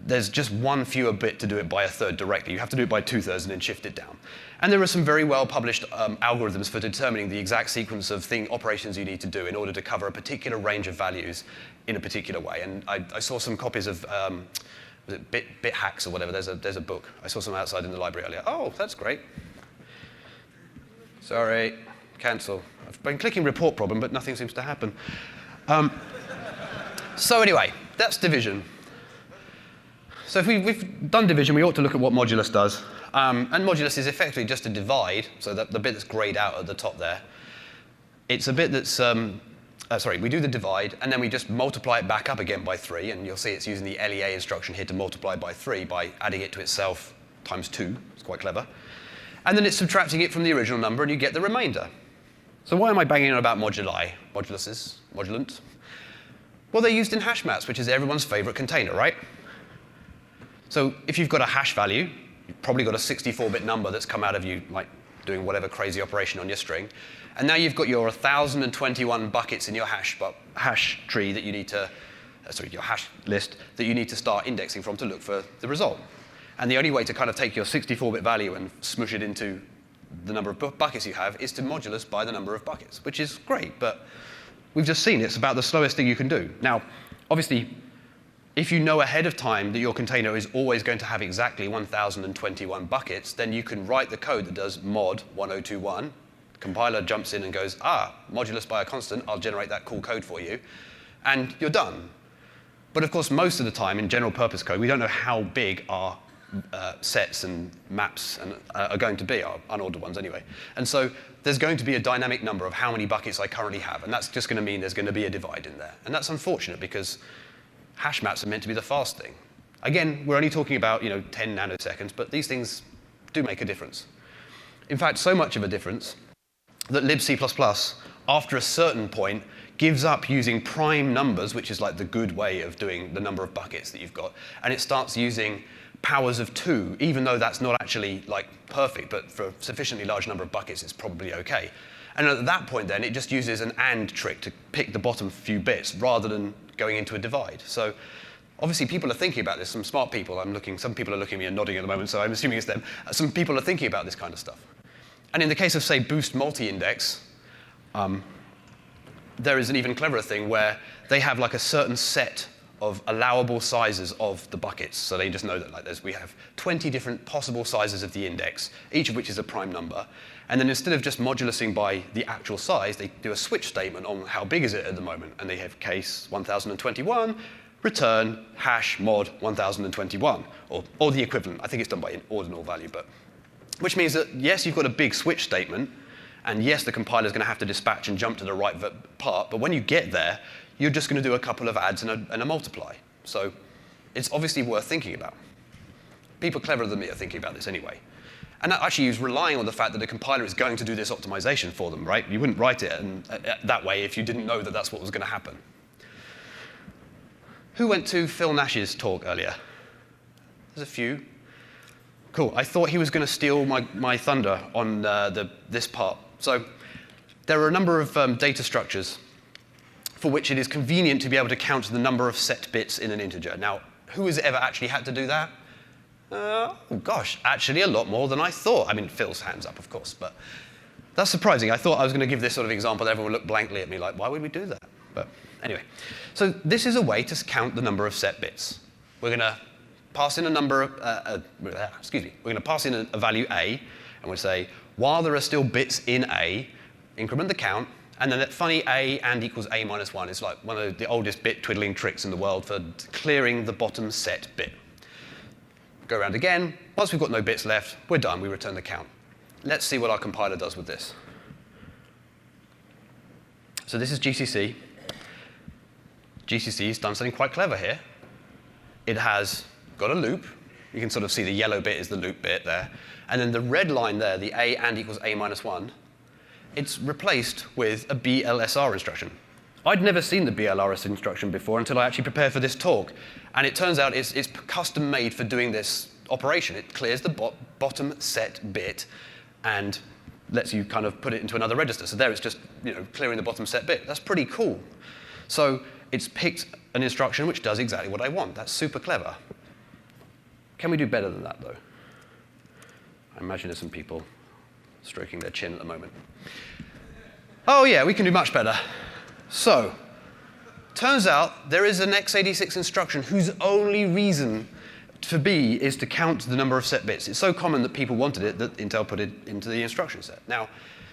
there's just one fewer bit to do it by 1/3 directly. You have to do it by 2/3 and then shift it down. And there are some very well-published algorithms for determining the exact sequence of operations you need to do in order to cover a particular range of values in a particular way. And I saw some copies of was it bit hacks or whatever. There's a book. I saw some outside in the library earlier. Oh, that's great. Sorry, cancel. I've been clicking report problem, but nothing seems to happen. So anyway, that's division. So if we've done division, we ought to look at what modulus does. And modulus is effectively just a divide, so that the bit that's grayed out at the top there. It's a bit that's, we do the divide, and then we just multiply it back up again by 3, and you'll see it's using the LEA instruction here to multiply by 3 by adding it to itself times 2. It's quite clever. And then it's subtracting it from the original number, and you get the remainder. So why am I banging on about moduli, moduluses, modulant? Well, they're used in hash maps, which is everyone's favorite container, right? So if you've got a hash value, you've probably got a 64-bit number that's come out of you, like doing whatever crazy operation on your string. And now you've got your 1,021 buckets in your hash tree that you need to, your hash list that you need to start indexing from to look for the result. And the only way to kind of take your 64-bit value and smush it into the number of buckets you have is to modulus by the number of buckets, which is great, but we've just seen it's about the slowest thing you can do. Now, obviously, if you know ahead of time that your container is always going to have exactly 1,021 buckets, then you can write the code that does mod 1021. The compiler jumps in and goes, modulus by a constant, I'll generate that cool code for you, and you're done. But of course, most of the time in general purpose code, we don't know how big our sets and maps are going to be, our unordered ones anyway. And so there's going to be a dynamic number of how many buckets I currently have, and that's just going to mean there's going to be a divide in there. And that's unfortunate because hash maps are meant to be the fast thing. Again, we're only talking about 10 nanoseconds, but these things do make a difference. In fact, so much of a difference that libc++, after a certain point, gives up using prime numbers, which is like the good way of doing the number of buckets that you've got, and it starts using powers of 2, even though that's not actually like perfect, but for a sufficiently large number of buckets, it's probably okay. And at that point then, it just uses an AND trick to pick the bottom few bits rather than going into a divide. So obviously people are thinking about this, some smart people, some people are looking at me and nodding at the moment, so I'm assuming it's them. Some people are thinking about this kind of stuff. And in the case of, say, boost multi-index, there is an even cleverer thing where they have like a certain set of allowable sizes of the buckets. So they just know that we have 20 different possible sizes of the index, each of which is a prime number. And then instead of just modulusing by the actual size, they do a switch statement on how big is it at the moment. And they have case 1021, return hash mod 1021, or the equivalent. I think it's done by an ordinal value, but which means that, yes, you've got a big switch statement, and yes, the compiler is going to have to dispatch and jump to the right part, but when you get there, you're just going to do a couple of adds and a multiply. So it's obviously worth thinking about. People cleverer than me are thinking about this anyway. And that actually is relying on the fact that the compiler is going to do this optimization for them, right? You wouldn't write it that way if you didn't know that that's what was going to happen. Who went to Phil Nash's talk earlier? There's a few. Cool. I thought he was going to steal my thunder on this part. So there are a number of data structures for which it is convenient to be able to count the number of set bits in an integer. Now, who has ever actually had to do that? Oh gosh, actually a lot more than I thought. I mean, Phil's hands up, of course, but that's surprising. I thought I was going to give this sort of example. Everyone looked blankly at me like, why would we do that? But anyway, so this is a way to count the number of set bits. We're going to pass in a number of, we're going to pass in a value A, and we'll say, while there are still bits in A, increment the count, and then that funny A and equals A minus 1 is like one of the oldest bit twiddling tricks in the world for clearing the bottom set bit. Go around again. Once we've got no bits left, we're done. We return the count. Let's see what our compiler does with this. So this is GCC. GCC's done something quite clever here. It has got a loop. You can sort of see the yellow bit is the loop bit there. And then the red line there, the A and equals A minus 1, it's replaced with a BLSR instruction. I'd never seen the BLRS instruction before until I actually prepared for this talk. And it turns out it's custom made for doing this operation. It clears the bottom set bit and lets you kind of put it into another register. So there it's just clearing the bottom set bit. That's pretty cool. So it's picked an instruction which does exactly what I want. That's super clever. Can we do better than that, though? I imagine there's some people stroking their chin at the moment. Oh yeah, we can do much better. So, turns out there is an x86 instruction whose only reason to be is to count the number of set bits. It's so common that people wanted it that Intel put it into the instruction set. Now,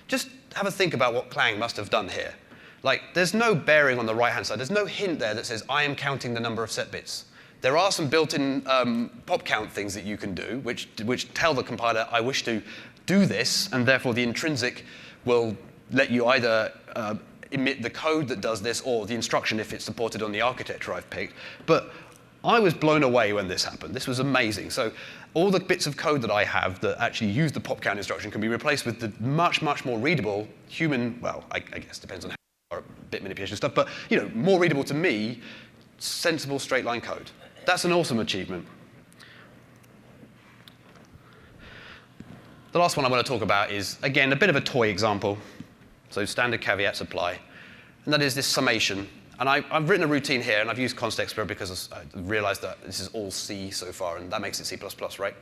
just have a think about what Clang must have done here. Like, there's no bearing on the right-hand side. There's no hint there that says, I am counting the number of set bits. There are some built-in pop count things that you can do, which tell the compiler, I wish to do this, and therefore the intrinsic will let you either emit the code that does this or the instruction if it's supported on the architecture I've picked. But I was blown away when this happened. This was amazing. So all the bits of code that I have that actually use the pop count instruction can be replaced with the much, much more readable human, well, I guess depends on how bit manipulation stuff, but more readable to me, sensible straight line code. That's an awesome achievement. The last one I want to talk about is, again, a bit of a toy example. So standard caveats apply. And that is this summation. And I've written a routine here, and I've used const expr because I realized that this is all C so far, and that makes it C++, right?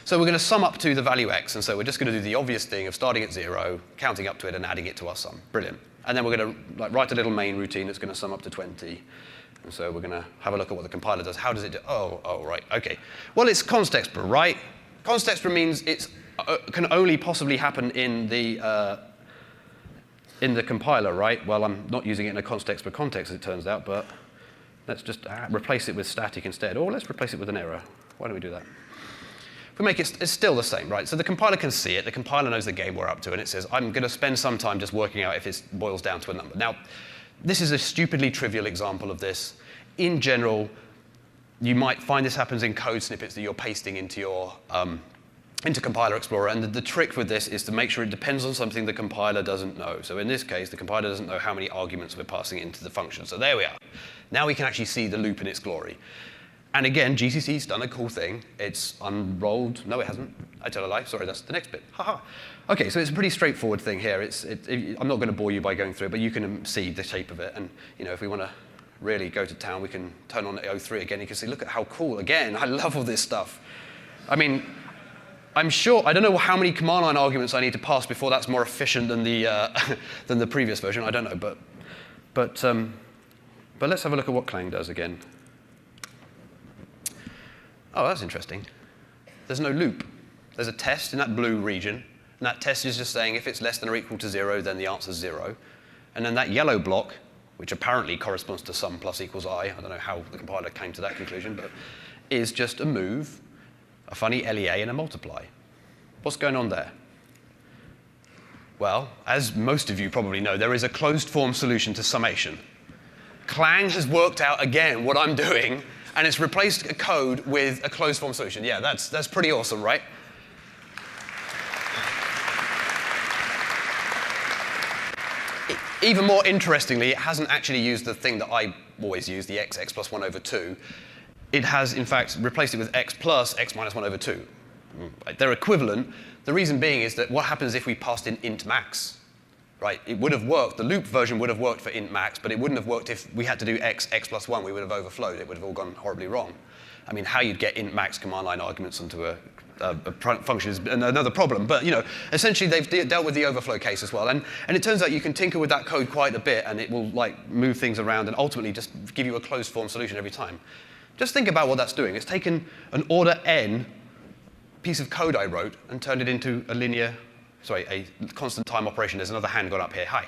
So we're going to sum up to the value x, and so we're just going to do the obvious thing of starting at 0, counting up to it, and adding it to our sum. Brilliant. And then we're going to write a little main routine that's going to sum up to 20. And so we're going to have a look at what the compiler does. How does it do? Oh, right, OK. Well, it's const expr, right? Const expr means it can only possibly happen in the compiler, right? Well, I'm not using it in a const expr context, as it turns out, but let's just replace it with static instead. Or let's replace it with an error. Why don't we do that? If we make it, it's still the same, right? So the compiler can see it. The compiler knows the game we're up to, and it says, I'm going to spend some time just working out if it boils down to a number. Now, this is a stupidly trivial example of this. In general, you might find this happens in code snippets that you're pasting into your into Compiler Explorer. And the trick with this is to make sure it depends on something the compiler doesn't know. So in this case, the compiler doesn't know how many arguments we're passing into the function. So there we are. Now we can actually see the loop in its glory. And again, GCC's done a cool thing. It's unrolled. No, it hasn't. I tell a lie. Sorry, that's the next bit. Haha. OK, so it's a pretty straightforward thing here. I'm not going to bore you by going through it, but you can see the shape of it. And if we want to really go to town, we can turn on O3 again. You can see, look at how cool. Again, I love all this stuff. I mean, I'm sure, I don't know how many command line arguments I need to pass before that's more efficient than the previous version. I don't know, but let's have a look at what Clang does again. Oh, that's interesting. There's no loop. There's a test in that blue region, and that test is just saying if it's less than or equal to 0, then the answer's 0. And then that yellow block, which apparently corresponds to sum plus equals I don't know how the compiler came to that conclusion, but is just a move, a funny LEA, and a multiply. What's going on there? Well, as most of you probably know, there is a closed form solution to summation. Clang has worked out, again, what I'm doing, and it's replaced a code with a closed form solution. Yeah, that's pretty awesome, right? Even more interestingly, it hasn't actually used the thing that I always use, the x plus 1 over 2. it has, in fact, replaced it with x plus x minus 1 over 2. They're equivalent. The reason being is that what happens if we passed in int max? Right? It would have worked. The loop version would have worked for int max, but it wouldn't have worked if we had to do x plus 1. We would have overflowed. It would have all gone horribly wrong. I mean, how you'd get int max command line arguments onto a function is another problem. But essentially, they've dealt with the overflow case as well. And it turns out you can tinker with that code quite a bit, and it will move things around and ultimately just give you a closed form solution every time. Just think about what that's doing. It's taken an order n piece of code I wrote and turned it into a constant time operation. There's another hand gone up here. Hi.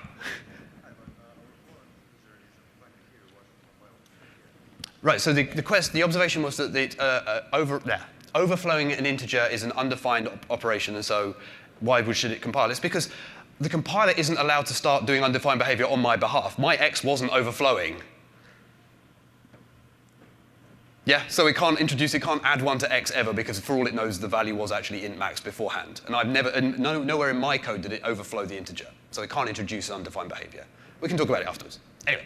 Right, so the observation was that overflowing an integer is an undefined operation, and so why should it compile? It's because the compiler isn't allowed to start doing undefined behavior on my behalf. My x wasn't overflowing. Yeah, so it can't add 1 to x ever, because for all it knows, the value was actually int max beforehand. And nowhere in my code did it overflow the integer. So it can't introduce undefined behavior. We can talk about it afterwards. Anyway.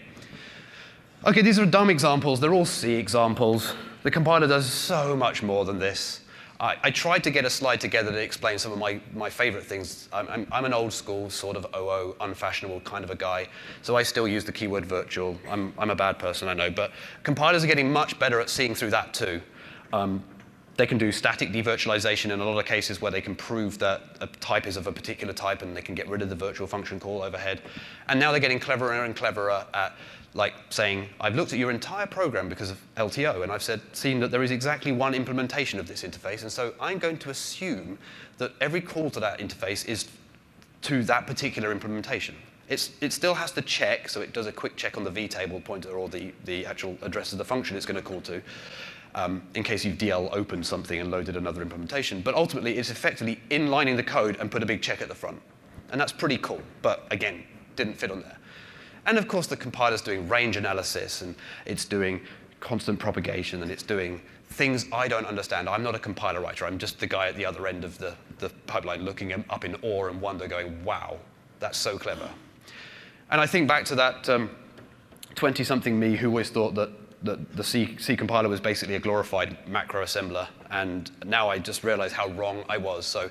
OK, these are dumb examples. They're all C examples. The compiler does so much more than this. I tried to get a slide together to explain some of my favorite things. I'm an old school, sort of OO, unfashionable kind of a guy, so I still use the keyword virtual. I'm a bad person, I know, but compilers are getting much better at seeing through that too. They can do static devirtualization in a lot of cases where they can prove that a type is of a particular type, and they can get rid of the virtual function call overhead. And now they're getting cleverer and cleverer at saying, I've looked at your entire program because of LTO, and I've seen that there is exactly one implementation of this interface, and so I'm going to assume that every call to that interface is to that particular implementation. It still has to check, so it does a quick check on the vtable pointer or the actual address of the function it's going to call to, in case you've DL opened something and loaded another implementation. But ultimately, it's effectively inlining the code and put a big check at the front. And that's pretty cool, but again, didn't fit on there. And of course, the compiler's doing range analysis, and it's doing constant propagation, and it's doing things I don't understand. I'm not a compiler writer. I'm just the guy at the other end of the pipeline looking up in awe and wonder, going, wow, that's so clever. And I think back to that 20-something me who always thought that the C compiler was basically a glorified macro assembler, and now I just realize how wrong I was. So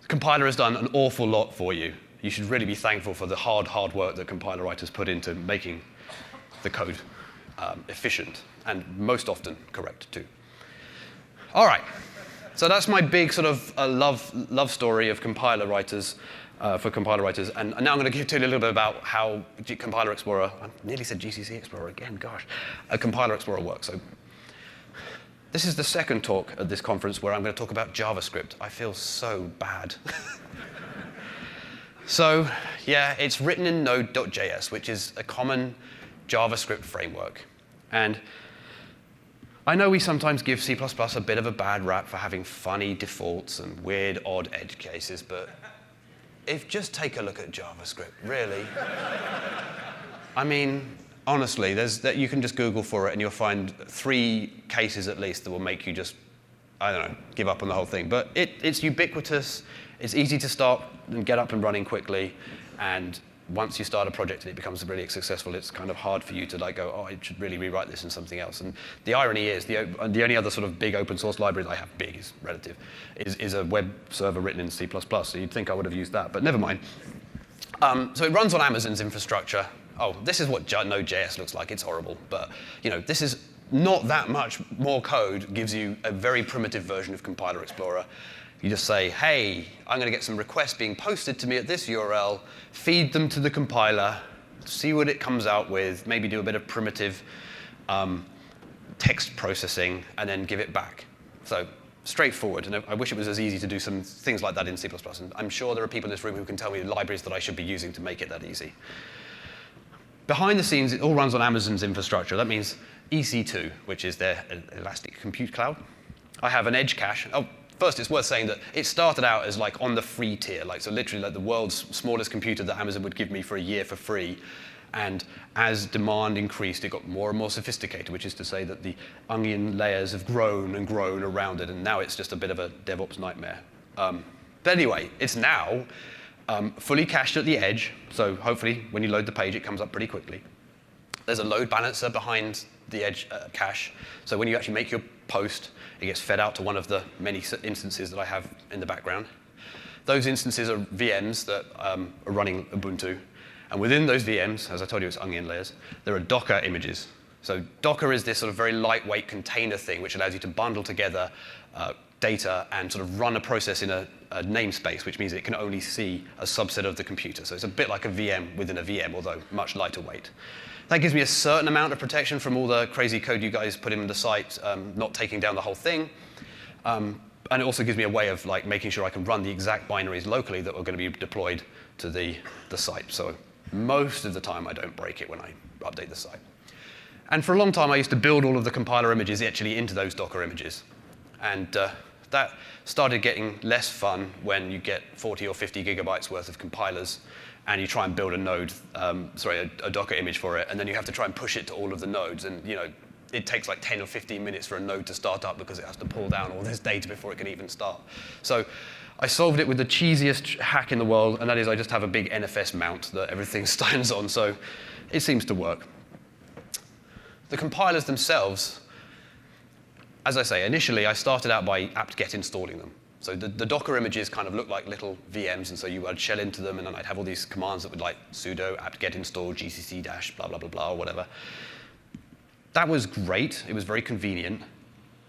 the compiler has done an awful lot for you. You should really be thankful for the hard work that compiler writers put into making the code efficient, and most often correct too. All right, so that's my big sort of love story of compiler writers, for compiler writers. And now I'm going to tell you a little bit about how Compiler Explorer, I nearly said GCC Explorer again, gosh, Compiler Explorer works. So this is the second talk at this conference where I'm going to talk about JavaScript. I feel so bad. So yeah, it's written in Node.js, which is a common JavaScript framework. And I know we sometimes give C++ a bit of a bad rap for having funny defaults and weird, odd edge cases, but just take a look at JavaScript, really. I mean, honestly, you can just Google for it, and you'll find 3 cases at least that will make you just, I don't know, give up on the whole thing. But it's ubiquitous. It's easy to start and get up and running quickly, and once you start a project and it becomes really successful, it's kind of hard for you to go, oh, I should really rewrite this in something else. And the irony is, the only other sort of big open source library that I have, big is relative, is a web server written in C++, so you'd think I would have used that, but never mind. So it runs on Amazon's infrastructure. Oh, this is what Node.js looks like. It's horrible, but this is not that much more code, gives you a very primitive version of Compiler Explorer. You just say, hey, I'm going to get some requests being posted to me at this URL, feed them to the compiler, see what it comes out with, maybe do a bit of primitive text processing, and then give it back. So straightforward. And I wish it was as easy to do some things like that in C++. And I'm sure there are people in this room who can tell me libraries that I should be using to make it that easy. Behind the scenes, it all runs on Amazon's infrastructure. That means EC2, which is their Elastic Compute Cloud. I have an edge cache. Oh, first, it's worth saying that it started out as on the free tier, so literally the world's smallest computer that Amazon would give me for a year for free. And as demand increased, it got more and more sophisticated, which is to say that the onion layers have grown and grown around it, and now it's just a bit of a DevOps nightmare. But anyway, it's now fully cached at the edge, so hopefully when you load the page, it comes up pretty quickly. There's a load balancer behind the edge cache. So when you actually make your post, it gets fed out to one of the many instances that I have in the background. Those instances are VMs that are running Ubuntu. And within those VMs, as I told you, it's onion layers, there are Docker images. So Docker is this sort of very lightweight container thing which allows you to bundle together data and sort of run a process in a namespace, which means it can only see a subset of the computer. So it's a bit like a VM within a VM, although much lighter weight. That gives me a certain amount of protection from all the crazy code you guys put in the site, not taking down the whole thing. And it also gives me a way of like making sure I can run the exact binaries locally that are going to be deployed to the site. So most of the time, I don't break it when I update the site. And for a long time, I used to build all of the compiler images actually into those Docker images. And that started getting less fun when you get 40 or 50 gigabytes worth of compilers, and you try and build a Docker image for it, and then you have to try and push it to all of the nodes. And it takes like 10 or 15 minutes for a node to start up because it has to pull down all this data before it can even start. So I solved it with the cheesiest hack in the world, and that is I just have a big NFS mount that everything stands on, so it seems to work. The compilers themselves, as I say, initially I started out by apt-get installing them. So the Docker images kind of look like little VMs, and so you would shell into them, and then I'd have all these commands that would like sudo apt-get install gcc dash blah, blah, blah, blah, or whatever. That was great. It was very convenient.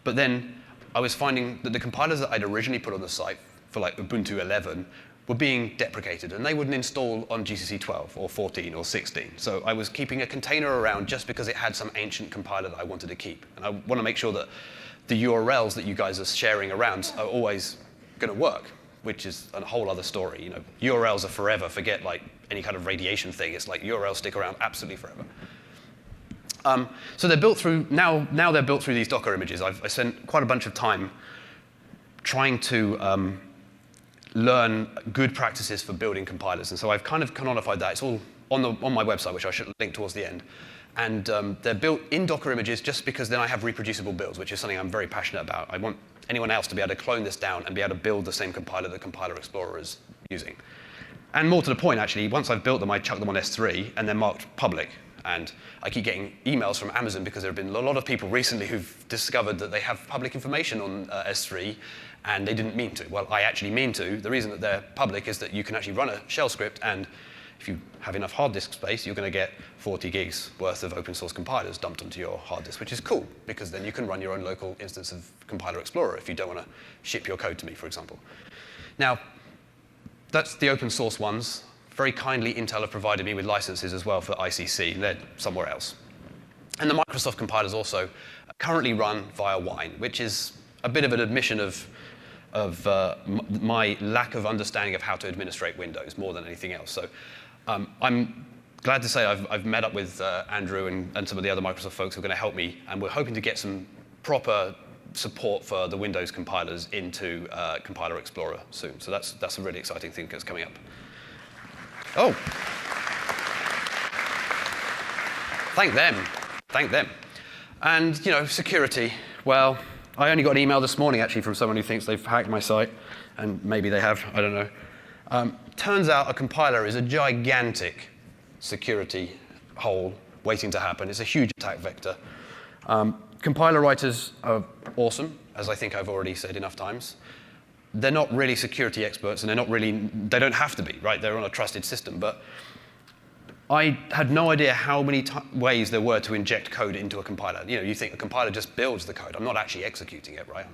But then I was finding that the compilers that I'd originally put on the site for like Ubuntu 11 were being deprecated, and they wouldn't install on GCC 12 or 14 or 16. So I was keeping a container around just because it had some ancient compiler that I wanted to keep. And I want to make sure that the URLs that you guys are sharing around are always going to work, which is a whole other story. URLs are forever. Forget like any kind of radiation thing. It's like URLs stick around absolutely forever. So they're built through, now they're built through these Docker images. I spent quite a bunch of time trying to learn good practices for building compilers. And so I've kind of canonified that. It's all on my website, which I should link towards the end. And they're built in Docker images just because then I have reproducible builds, which is something I'm very passionate about. I want anyone else to be able to clone this down and be able to build the same compiler that Compiler Explorer is using. And more to the point, actually, once I've built them, I chuck them on S3, and they're marked public. And I keep getting emails from Amazon because there have been a lot of people recently who've discovered that they have public information on S3, and they didn't mean to. Well, I actually mean to. The reason that they're public is that you can actually run a shell script, and if you have enough hard disk space, you're going to get 40 gigs worth of open source compilers dumped onto your hard disk, which is cool, because then you can run your own local instance of Compiler Explorer if you don't want to ship your code to me, for example. Now, that's the open source ones. Very kindly, Intel have provided me with licenses as well for ICC. They're somewhere else. And the Microsoft compilers also currently run via Wine, which is a bit of an admission of my lack of understanding of how to administrate Windows more than anything else. So I'm glad to say I've met up with Andrew and some of the other Microsoft folks who are going to help me, and we're hoping to get some proper support for the Windows compilers into Compiler Explorer soon. So that's a really exciting thing that's coming up. Oh. Thank them. And, security. Well, I only got an email this morning, actually, from someone who thinks they've hacked my site, and maybe they have, I don't know. Turns out a compiler is a gigantic security hole waiting to happen. It's a huge attack vector. Compiler writers are awesome, as I think I've already said enough times. They're not really security experts, and they don't have to be, right? They're on a trusted system. But I had no idea how many ways there were to inject code into a compiler. You think a compiler just builds the code. I'm not actually executing it, right?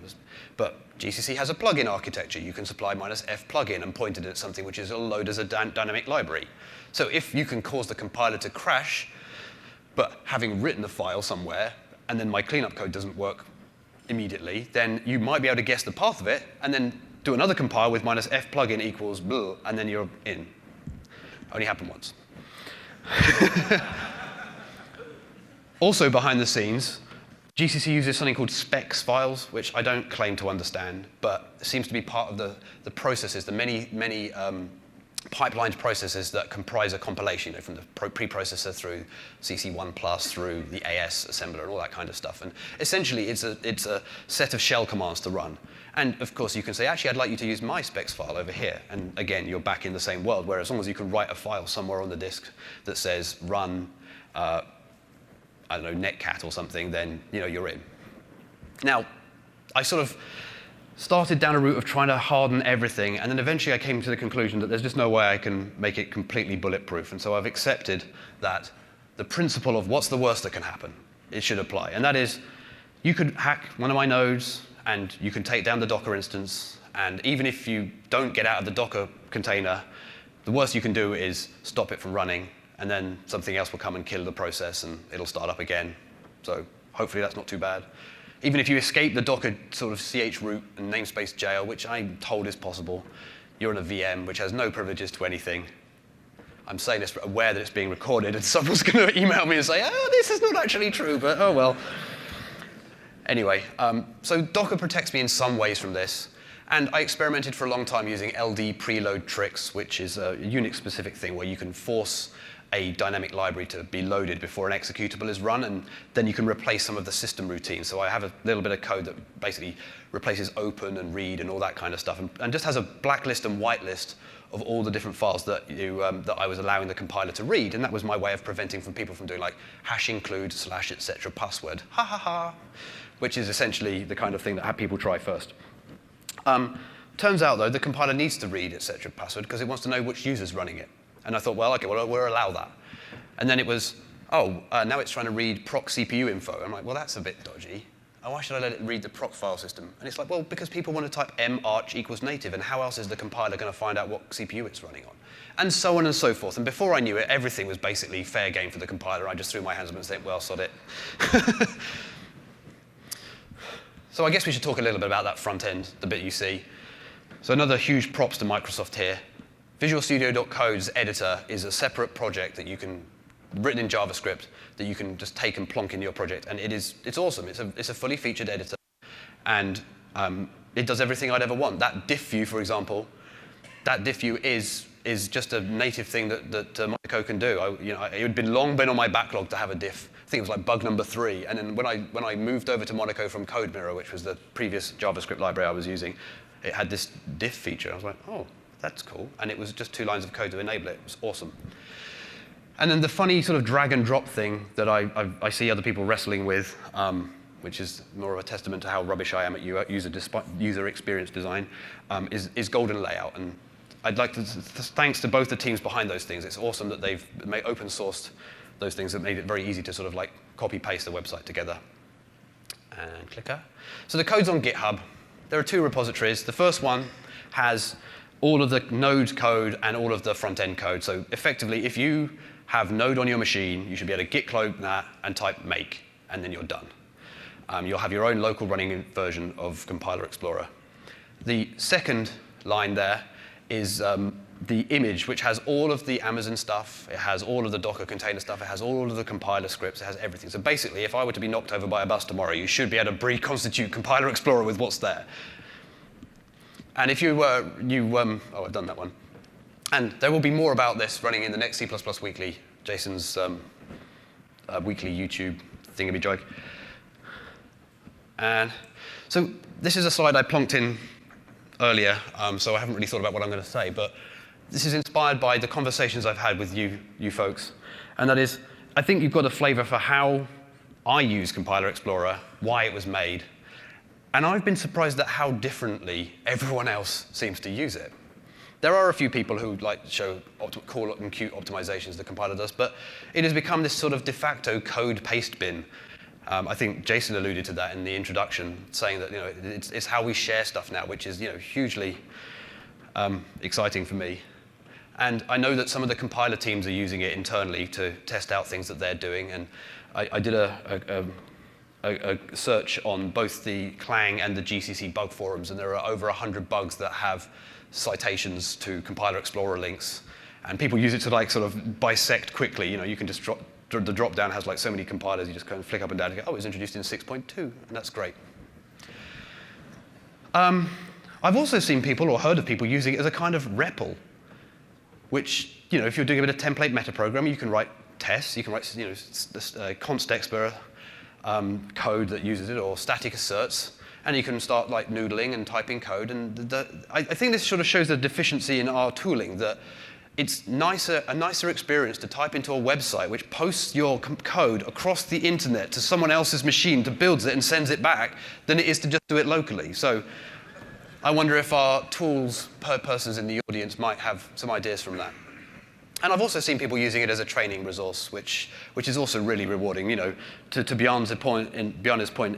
But GCC has a plugin architecture. You can supply -f plugin and point it at something which is load as a dynamic library. So if you can cause the compiler to crash, but having written the file somewhere, and then my cleanup code doesn't work immediately, then you might be able to guess the path of it, and then do another compile with -f plugin equals blah, and then you're in. Only happened once. Also behind the scenes, GCC uses something called specs files, which I don't claim to understand, but seems to be part of the processes, the many pipelined processes that comprise a compilation, from the preprocessor through CC1+, through the AS assembler, and all that kind of stuff. And essentially, it's a set of shell commands to run. And of course, you can say, actually, I'd like you to use my specs file over here. And again, you're back in the same world, where as long as you can write a file somewhere on the disk that says run I don't know, netcat or something, then you're in. Now, I sort of started down a route of trying to harden everything, and then eventually I came to the conclusion that there's just no way I can make it completely bulletproof, and so I've accepted that the principle of what's the worst that can happen, it should apply. And that is, you could hack one of my nodes, and you can take down the Docker instance, and even if you don't get out of the Docker container, the worst you can do is stop it from running, and then something else will come and kill the process, and it'll start up again. So hopefully that's not too bad. Even if you escape the Docker sort of ch root and namespace jail, which I'm told is possible, you're in a VM which has no privileges to anything. I'm saying this aware that it's being recorded, and someone's going to email me and say, oh, this is not actually true, but oh well. Anyway, so Docker protects me in some ways from this. And I experimented for a long time using LD preload tricks, which is a Unix-specific thing where you can force a dynamic library to be loaded before an executable is run, and then you can replace some of the system routines. So I have a little bit of code that basically replaces open and read and all that kind of stuff, and just has a blacklist and whitelist of all the different files that that I was allowing the compiler to read, and that was my way of preventing people from doing like hash include / etc. password, ha ha ha, which is essentially the kind of thing that people try first. Turns out though, the compiler needs to read etc. password because it wants to know which user's running it. And I thought, well, okay, well, we'll allow that. And then it was, now it's trying to read proc CPU info. I'm like, well, that's a bit dodgy. Oh, why should I let it read the proc file system? And it's like, well, because people want to type march equals native, and how else is the compiler going to find out what CPU it's running on? And so on and so forth. And before I knew it, everything was basically fair game for the compiler. I just threw my hands up and said, well, sod it. So I guess we should talk a little bit about that front end, the bit you see. So another huge props to Microsoft here. Visual Studio.Code's editor is a separate project that you can, written in JavaScript, that you can just take and plonk in your project. And it's awesome. It's a fully featured editor. And it does everything I'd ever want. That diff view, for example, that diff view is just a native thing that Monaco can do. It had long been on my backlog to have a diff. I think it was like bug number 3. And then when I moved over to Monaco from CodeMirror, which was the previous JavaScript library I was using, it had this diff feature. I was like, oh, that's cool. And it was just 2 lines of code to enable it. It was awesome. And then the funny sort of drag and drop thing that I see other people wrestling with, which is more of a testament to how rubbish I am at user experience design, is golden layout. And I'd like to, thanks to both the teams behind those things, it's awesome that they've open sourced those things that made it very easy to sort of like copy paste the website together. And clicker. So the code's on GitHub. There are 2 repositories. The first one has all of the Node code and all of the front-end code. So effectively, if you have Node on your machine, you should be able to git clone that and type make, and then you're done. You'll have your own local running version of Compiler Explorer. The second line there is the image, which has all of the Amazon stuff, it has all of the Docker container stuff, it has all of the compiler scripts, it has everything. So basically, if I were to be knocked over by a bus tomorrow, you should be able to reconstitute Compiler Explorer with what's there. And if oh, I've done that one. And there will be more about this running in the next C++ Weekly, Jason's weekly YouTube thingamajig. And so this is a slide I plonked in earlier, so I haven't really thought about what I'm going to say, but this is inspired by the conversations I've had with you folks. And that is, I think you've got a flavor for how I use Compiler Explorer, why it was made, and I've been surprised at how differently everyone else seems to use it. There are a few people who like show cool and cute optimizations the compiler does, but it has become this sort of de facto code paste bin. I think Jason alluded to that in the introduction, saying that it's how we share stuff now, which is hugely exciting for me. And I know that some of the compiler teams are using it internally to test out things that they're doing. And I did a search on both the Clang and the GCC bug forums, and there are over 100 bugs that have citations to Compiler Explorer links. And people use it to like sort of bisect quickly. You can just the drop down has like so many compilers, you just kind of flick up and down and go, oh, it's introduced in 6.2, and that's great. I've also seen people or heard of people using it as a kind of REPL, which, if you're doing a bit of template metaprogramming, you can write tests, you can write, const expr code that uses it, or static asserts, and you can start like noodling and typing code. And I think this sort of shows the deficiency in our tooling, that it's a nicer experience to type into a website which posts your code across the internet to someone else's machine to build it and sends it back than it is to just do it locally. So I wonder if our tools per persons in the audience might have some ideas from that. And I've also seen people using it as a training resource, which is also really rewarding. You know, to Bjarne's point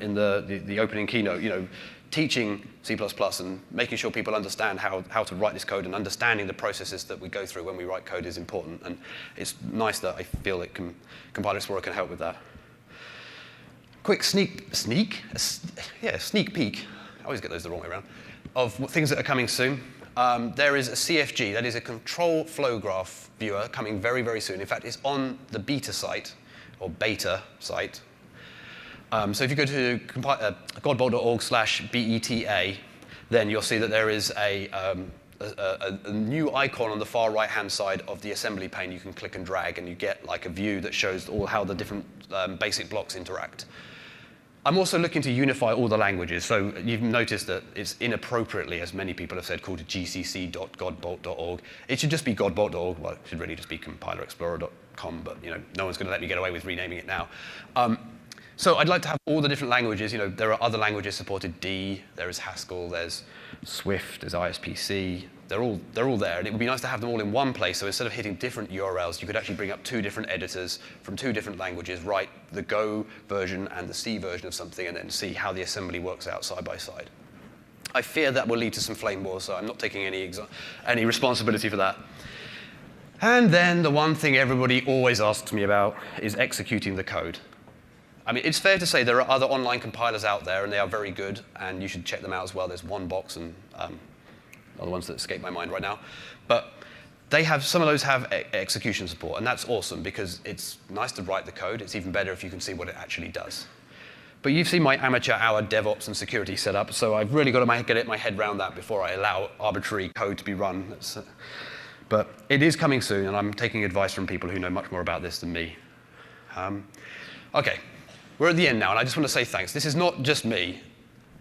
in the opening keynote, you know, teaching C++ and making sure people understand how to write this code and understanding the processes that we go through when we write code is important. And it's nice that I feel that Compiler Explorer can help with that. Quick sneak peek. I always get those the wrong way around. Of things that are coming soon. There is a CFG, that is a control flow graph viewer, coming very, very soon. In fact, it's on the beta site, or beta site. So if you go to godbolt.org/beta, then you'll see that there is a new icon on the far right-hand side of the assembly pane you can click and drag, and you get like a view that shows how the different basic blocks interact. I'm also looking to unify all the languages. So you've noticed that it's inappropriately, as many people have said, called gcc.godbolt.org. It should just be godbolt.org. Well, it should really just be compilerexplorer.com, but you know, no one's going to let me get away with renaming it now. So I'd like to have all the different languages. You know, there are other languages supported: D, there is Haskell, there's Swift, there's ISPC. They're all there, and it would be nice to have them all in one place. So instead of hitting different URLs, you could actually bring up 2 different editors from 2 different languages, write the Go version and the C version of something, and then see how the assembly works out side by side. I fear that will lead to some flame wars, so I'm not taking any responsibility for that. And then the one thing everybody always asks me about is executing the code. I mean, it's fair to say there are other online compilers out there, and they are very good, and you should check them out as well. There's OneBox and other ones that escape my mind right now. But some of those have execution support, and that's awesome because it's nice to write the code. It's even better if you can see what it actually does. But you've seen my amateur hour DevOps and security setup, so I've really got to get my head around that before I allow arbitrary code to be run. But it is coming soon, and I'm taking advice from people who know much more about this than me. OK, we're at the end now, and I just want to say thanks. This is not just me.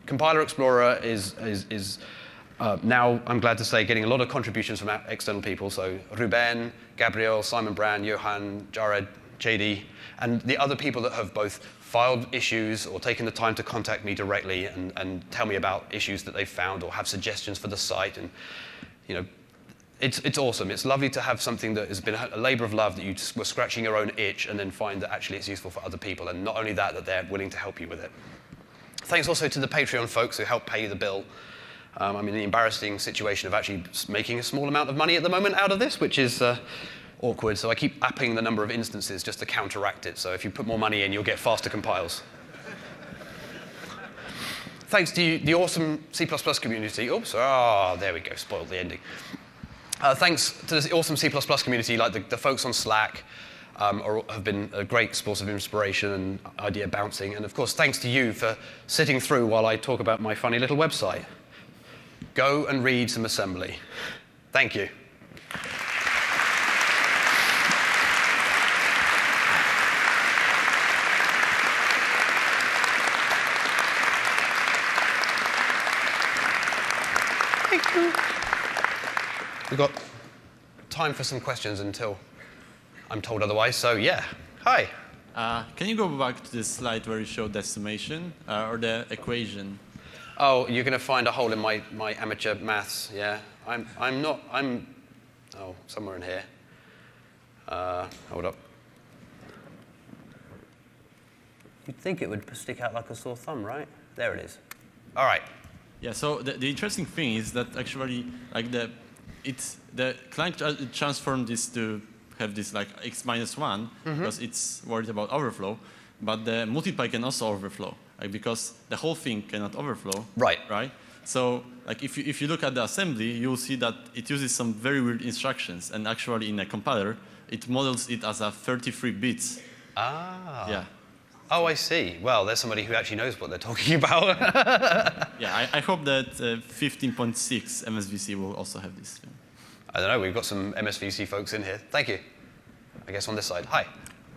Compiler Explorer is now, I'm glad to say, getting a lot of contributions from external people. So Ruben, Gabriel, Simon Brand, Johan, Jared, JD, and the other people that have both filed issues or taken the time to contact me directly and tell me about issues that they've found or have suggestions for the site. And you know, it's awesome. It's lovely to have something that has been a labor of love that you were scratching your own itch and then find that actually it's useful for other people. And not only that they're willing to help you with it. Thanks also to the Patreon folks who help pay the bill. I'm in the embarrassing situation of actually making a small amount of money at the moment out of this, which is awkward. So I keep upping the number of instances just to counteract it. So if you put more money in, you'll get faster compiles. Thanks to the awesome C++ community. Oops, there we go, spoiled the ending. Thanks to the awesome C++ community, like the folks on Slack, have been a great source of inspiration and idea bouncing. And of course, thanks to you for sitting through while I talk about my funny little website. Go and read some assembly. Thank you. We've got time for some questions until I'm told otherwise. So yeah, hi. Can you go back to the slide where you showed the summation or the equation? Oh, you're going to find a hole in my amateur maths, yeah. Somewhere in here. Hold up. You'd think it would stick out like a sore thumb, right? There it is. All right. Yeah, so the interesting thing is that actually, like the client transformed this to have this like x minus 1 because it's worried about overflow, but the multiply can also overflow. Like, because the whole thing cannot overflow. Right. Right. So, like, if you look at the assembly, you'll see that it uses some very weird instructions, and actually, in a compiler, it models it as a 33 bits. Ah. Yeah. Oh, I see. Well, there's somebody who actually knows what they're talking about. Yeah, I hope that 15.6 MSVC will also have this. I don't know. We've got some MSVC folks in here. Thank you. I guess on this side. Hi.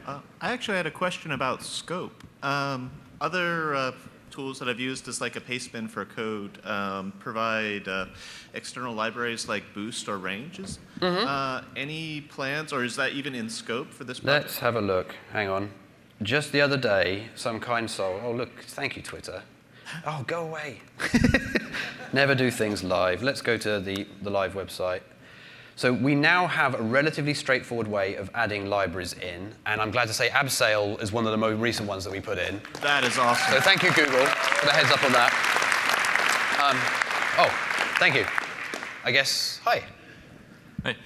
I actually had a question about scope. Other tools that I've used is like a pastebin for code, provide external libraries like Boost or Ranges. Any plans, or is that even in scope for this project? Let's have a look. Hang on. Just the other day, some kind soul. Oh, look, thank you, Twitter. Oh, go away. Never do things live. Let's go to the live website. So we now have a relatively straightforward way of adding libraries in, and I'm glad to say Abseil is one of the most recent ones that we put in. That is awesome. So thank you, Google, for the heads up on that. Thank you. I guess, hi. Hey.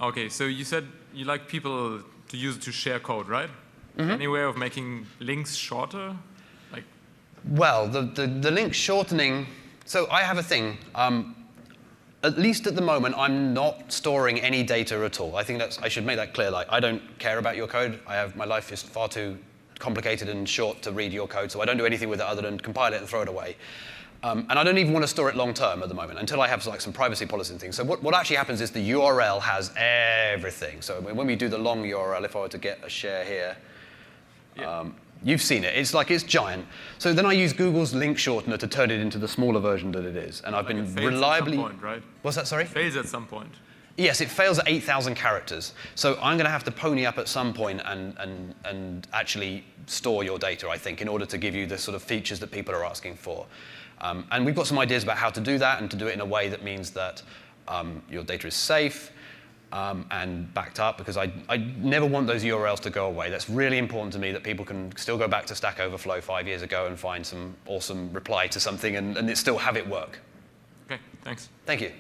Okay, so you said you like people to use it to share code, right? Any way of making links shorter? Like, well, the link shortening, so I have a thing. At least at the moment, I'm not storing any data at all. I think I should make that clear. Like, I don't care about your code. My life is far too complicated and short to read your code, so I don't do anything with it other than compile it and throw it away. And I don't even want to store it long term at the moment until I have like some privacy policy and things. So what actually happens is the URL has everything. So when we do the long URL, if I were to get a share here, you've seen it. It's giant. So then I use Google's link shortener to turn it into the smaller version that it is. And I've like been it fails reliably. at some point, right? What's that, sorry? It fails at some point. Yes, it fails at 8,000 characters. So I'm going to have to pony up at some point and actually store your data, I think, in order to give you the sort of features that people are asking for. And we've got some ideas about how to do that and to do it in a way that means that your data is safe, and backed up, because I never want those URLs to go away. That's really important to me, that people can still go back to Stack Overflow 5 years ago and find some awesome reply to something and still have it work. Okay, thanks. Thank you.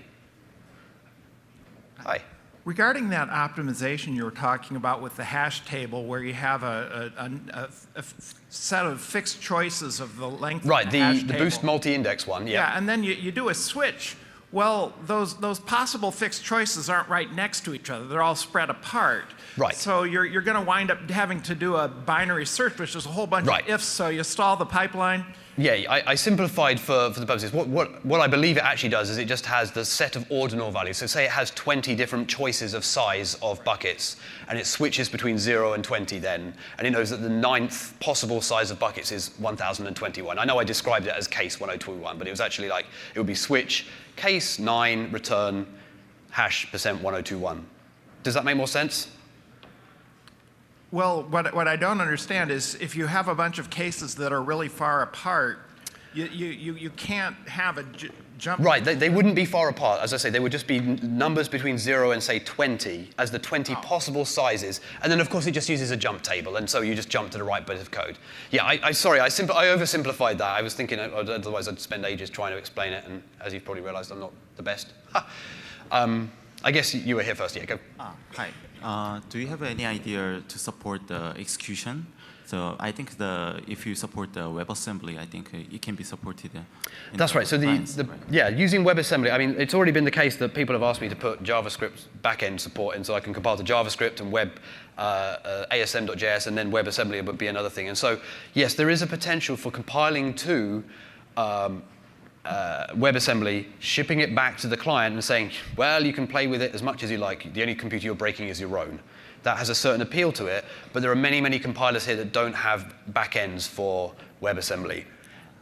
Hi. Regarding that optimization you were talking about with the hash table, where you have a set of fixed choices of the length Right, of the hash the table. Boost multi-index one, Yeah, and then you do a switch. Well, those possible fixed choices aren't right next to each other. They're all spread apart. Right. So you're going to wind up having to do a binary search, which is a whole bunch Right. of ifs, so you stall the pipeline. Yeah, I simplified for the purposes. What I believe it actually does is it just has the set of ordinal values. So say it has 20 different choices of size of buckets, and it switches between 0 and 20 then, and it knows that the 9th possible size of buckets is 1021. I know I described it as case 1021, but it was actually like, it would be switch, case 9, return, hash %1021. Does that make more sense? Well, what I don't understand is if you have a bunch of cases that are really far apart, you can't have a jump. Right, they wouldn't be far apart. As I say, they would just be numbers between 0 and, say, 20 as the 20 possible sizes. And then, of course, it just uses a jump table, and so you just jump to the right bit of code. Yeah, sorry, I oversimplified that. I was thinking otherwise I'd spend ages trying to explain it, and as you've probably realized, I'm not the best. I guess you were here first. Yeah, go. Hi. Do you have any idea to support the execution? So I think if you support the WebAssembly, I think it can be supported. That's right. So using WebAssembly, I mean, it's already been the case that people have asked me to put JavaScript backend support in, so I can compile to JavaScript and web asm.js, and then WebAssembly would be another thing. And so, yes, there is a potential for compiling to WebAssembly, shipping it back to the client and saying, well, you can play with it as much as you like. The only computer you're breaking is your own. That has a certain appeal to it, but there are many, many compilers here that don't have backends for WebAssembly.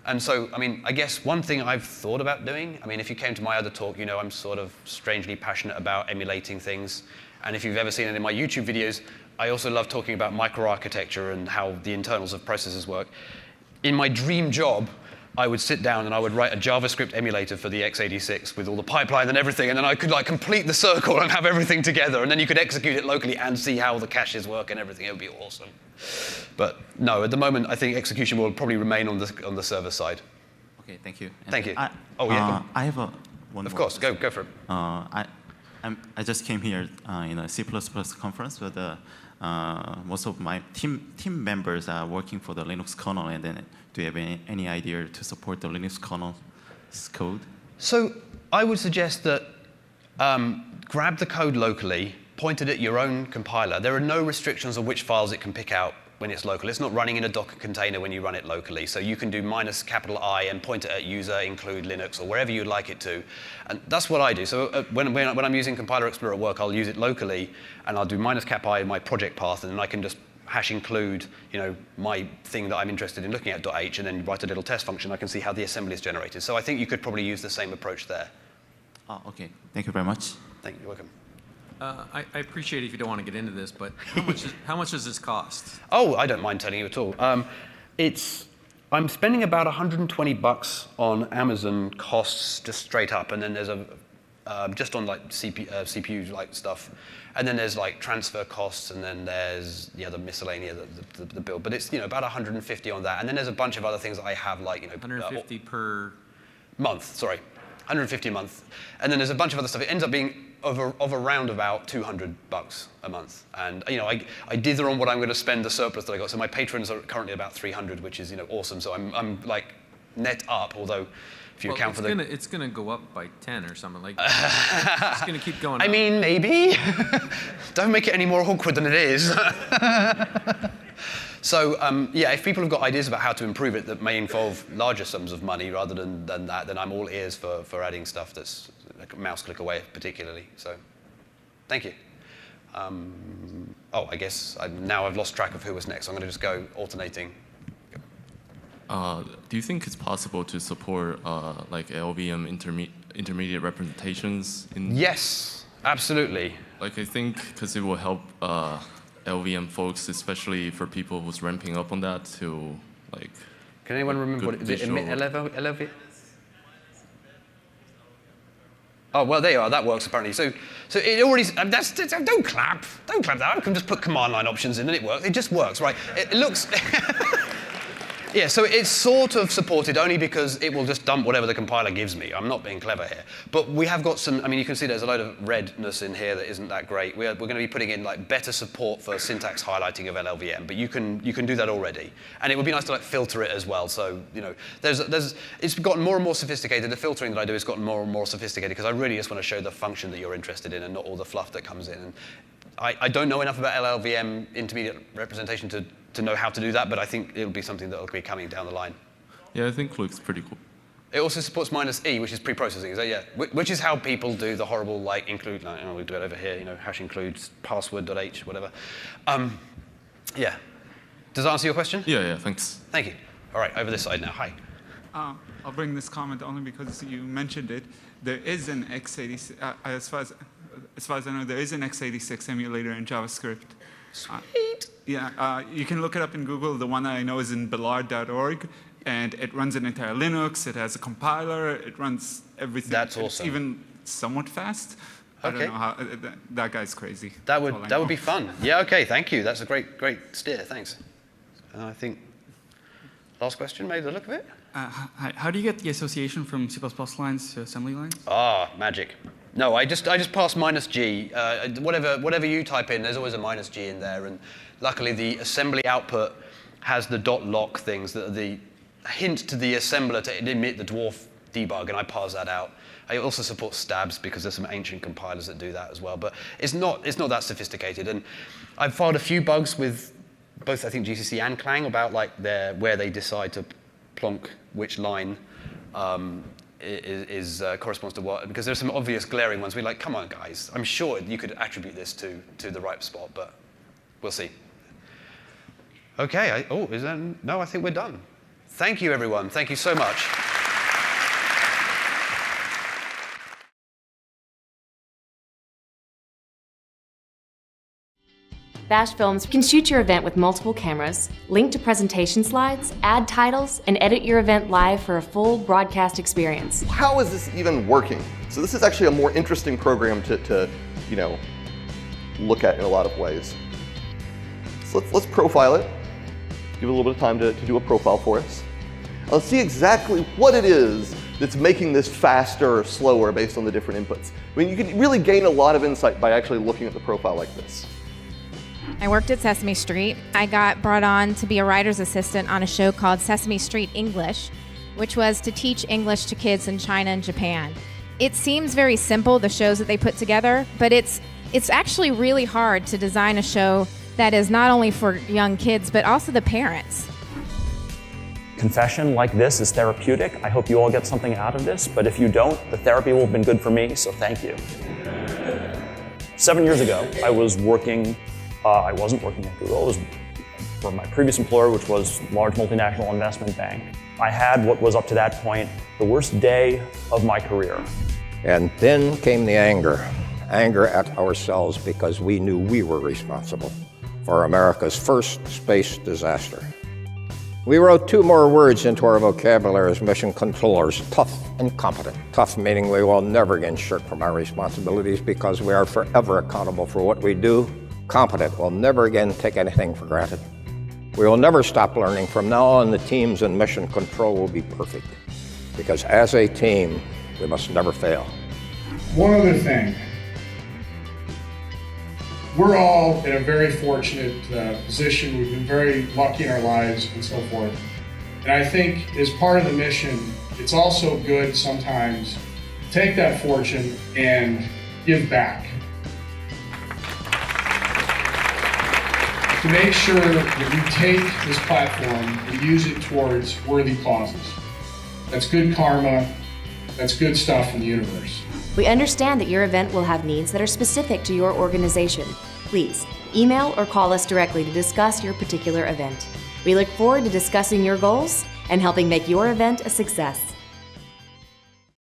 And so, I mean, I guess one thing I've thought about doing, I mean, if you came to my other talk, you know I'm sort of strangely passionate about emulating things. And if you've ever seen it in my YouTube videos, I also love talking about microarchitecture and how the internals of processors work. In my dream job, I would sit down and I would write a JavaScript emulator for the x86 with all the pipeline and everything, and then I could like complete the circle and have everything together, and then you could execute it locally and see how the caches work and everything. It would be awesome. But no, at the moment, I think execution will probably remain on the server side. Okay, thank you. And Thank you. I have one Of more. course, go for it. I just came here in a C++ conference, but most of my team members are working for the Linux kernel, and then do you have any idea to support the Linux kernel's code? So I would suggest that grab the code locally, point it at your own compiler. There are no restrictions on which files it can pick out when it's local. It's not running in a Docker container when you run it locally. So you can do -I and point it at user, include Linux, or wherever you'd like it to. And that's what I do. So when I'm using Compiler Explorer at work, I'll use it locally, and I'll do -I in my project path, and then I can just hash include, my thing that I'm interested in looking at .h, and then write a little test function, I can see how the assembly is generated. So I think you could probably use the same approach there. Oh, okay. Thank you very much. Thank you. You're welcome. I appreciate if you don't want to get into this, but how much does this cost? Oh, I don't mind telling you at all. I'm spending about $120 on Amazon costs just straight up, and then there's just on like CPU like stuff, and then there's like transfer costs, and then there's the miscellaneous, the bill. But it's about 150 on that, and then there's a bunch of other things that I have, like 150 per month. Sorry, 150 a month, and then there's a bunch of other stuff. It ends up being of around about $200 a month, and I dither on what I'm going to spend the surplus that I got. So my patrons are currently about 300, which is awesome. So I'm like net up, although if you account for it's gonna go up by 10 or something like that. It's gonna keep going up. I mean, maybe. Don't make it any more awkward than it is. So if people have got ideas about how to improve it that may involve larger sums of money rather than that, then I'm all ears for adding stuff that's like a mouse click away, particularly. So, thank you. I guess now I've lost track of who was next. So I'm going to just go alternating. Do you think it's possible to support like LVM intermediate representations? Yes, absolutely. Like I think because it will help LVM folks, especially for people who's ramping up on that to like. Can anyone remember what it is? LV? Oh well, there you are. That works apparently. So it already. Don't clap. Don't clap that. I can just put command line options in and it works. It just works, right? It looks. Yeah, so it's sort of supported only because it will just dump whatever the compiler gives me. I'm not being clever here. But we have got some, you can see there's a load of redness in here that isn't that great. We're going to be putting in like better support for syntax highlighting of LLVM, but you can do that already. And it would be nice to like filter it as well. So, it's gotten more and more sophisticated. The filtering that I do has gotten more and more sophisticated because I really just want to show the function that you're interested in and not all the fluff that comes in. And I don't know enough about LLVM intermediate representation to know how to do that, but I think it'll be something that'll be coming down the line. Yeah, I think it looks pretty cool. It also supports -e, which is pre-processing. Is that, yeah? Which is how people do the horrible include. We'll do it over here. Hash includes password.h, whatever. Yeah. Does that answer your question? Yeah. Thanks. Thank you. All right, over this side now. Hi. I'll bring this comment only because you mentioned it. There is an x86. As far as I know, there is an x86 emulator in JavaScript. Sweet. You can look it up in Google. The one I know is in ballard.org, and it runs an entire Linux. It has a compiler. It runs everything. That's awesome. It's even somewhat fast. I don't know how. That guy's crazy. That would be fun. Yeah. Okay. Thank you. That's a great steer. Thanks. And I think last question, maybe the look of it. How do you get the association from C++ lines to assembly lines? Magic. No, I just pass -g. Whatever you type in, there's always a -g in there, and luckily the assembly output has the .lock things that are the hint to the assembler to emit the dwarf debug, and I parse that out. I also support stabs because there's some ancient compilers that do that as well, but it's not that sophisticated. And I've filed a few bugs with both I think GCC and Clang about like where they decide to plonk which line. Corresponds to what, because there's some obvious glaring ones. We're like, come on, guys. I'm sure you could attribute this to the right spot, but we'll see. Okay. No, I think we're done. Thank you, everyone. Thank you so much. Bash Films can shoot your event with multiple cameras, link to presentation slides, add titles, and edit your event live for a full broadcast experience. How is this even working? So this is actually a more interesting program to look at in a lot of ways. So let's profile it. Give it a little bit of time to do a profile for us. Let's see exactly what it is that's making this faster or slower based on the different inputs. You can really gain a lot of insight by actually looking at the profile like this. I worked at Sesame Street. I got brought on to be a writer's assistant on a show called Sesame Street English, which was to teach English to kids in China and Japan. It seems very simple, the shows that they put together, but it's actually really hard to design a show that is not only for young kids, but also the parents. Confession like this is therapeutic. I hope you all get something out of this, but if you don't, the therapy will have been good for me, so thank you. 7 years ago, I wasn't working at Google. I was For my previous employer, which was a large multinational investment bank, I had what was up to that point the worst day of my career. And then came the anger at ourselves because we knew we were responsible for America's first space disaster. We wrote 2 more words into our vocabulary as mission controllers: tough and competent. Tough meaning we will never again shirk from our responsibilities because we are forever accountable for what we do. Competent will never again take anything for granted. We will never stop learning. From now on, the teams in mission control will be perfect because as a team, we must never fail. One other thing. We're all in a very fortunate position. We've been very lucky in our lives and so forth. And I think as part of the mission, it's also good sometimes to take that fortune and give back. To make sure that you take this platform and use it towards worthy causes. That's good karma. That's good stuff in the universe. We understand that your event will have needs that are specific to your organization. Please email or call us directly to discuss your particular event. We look forward to discussing your goals and helping make your event a success.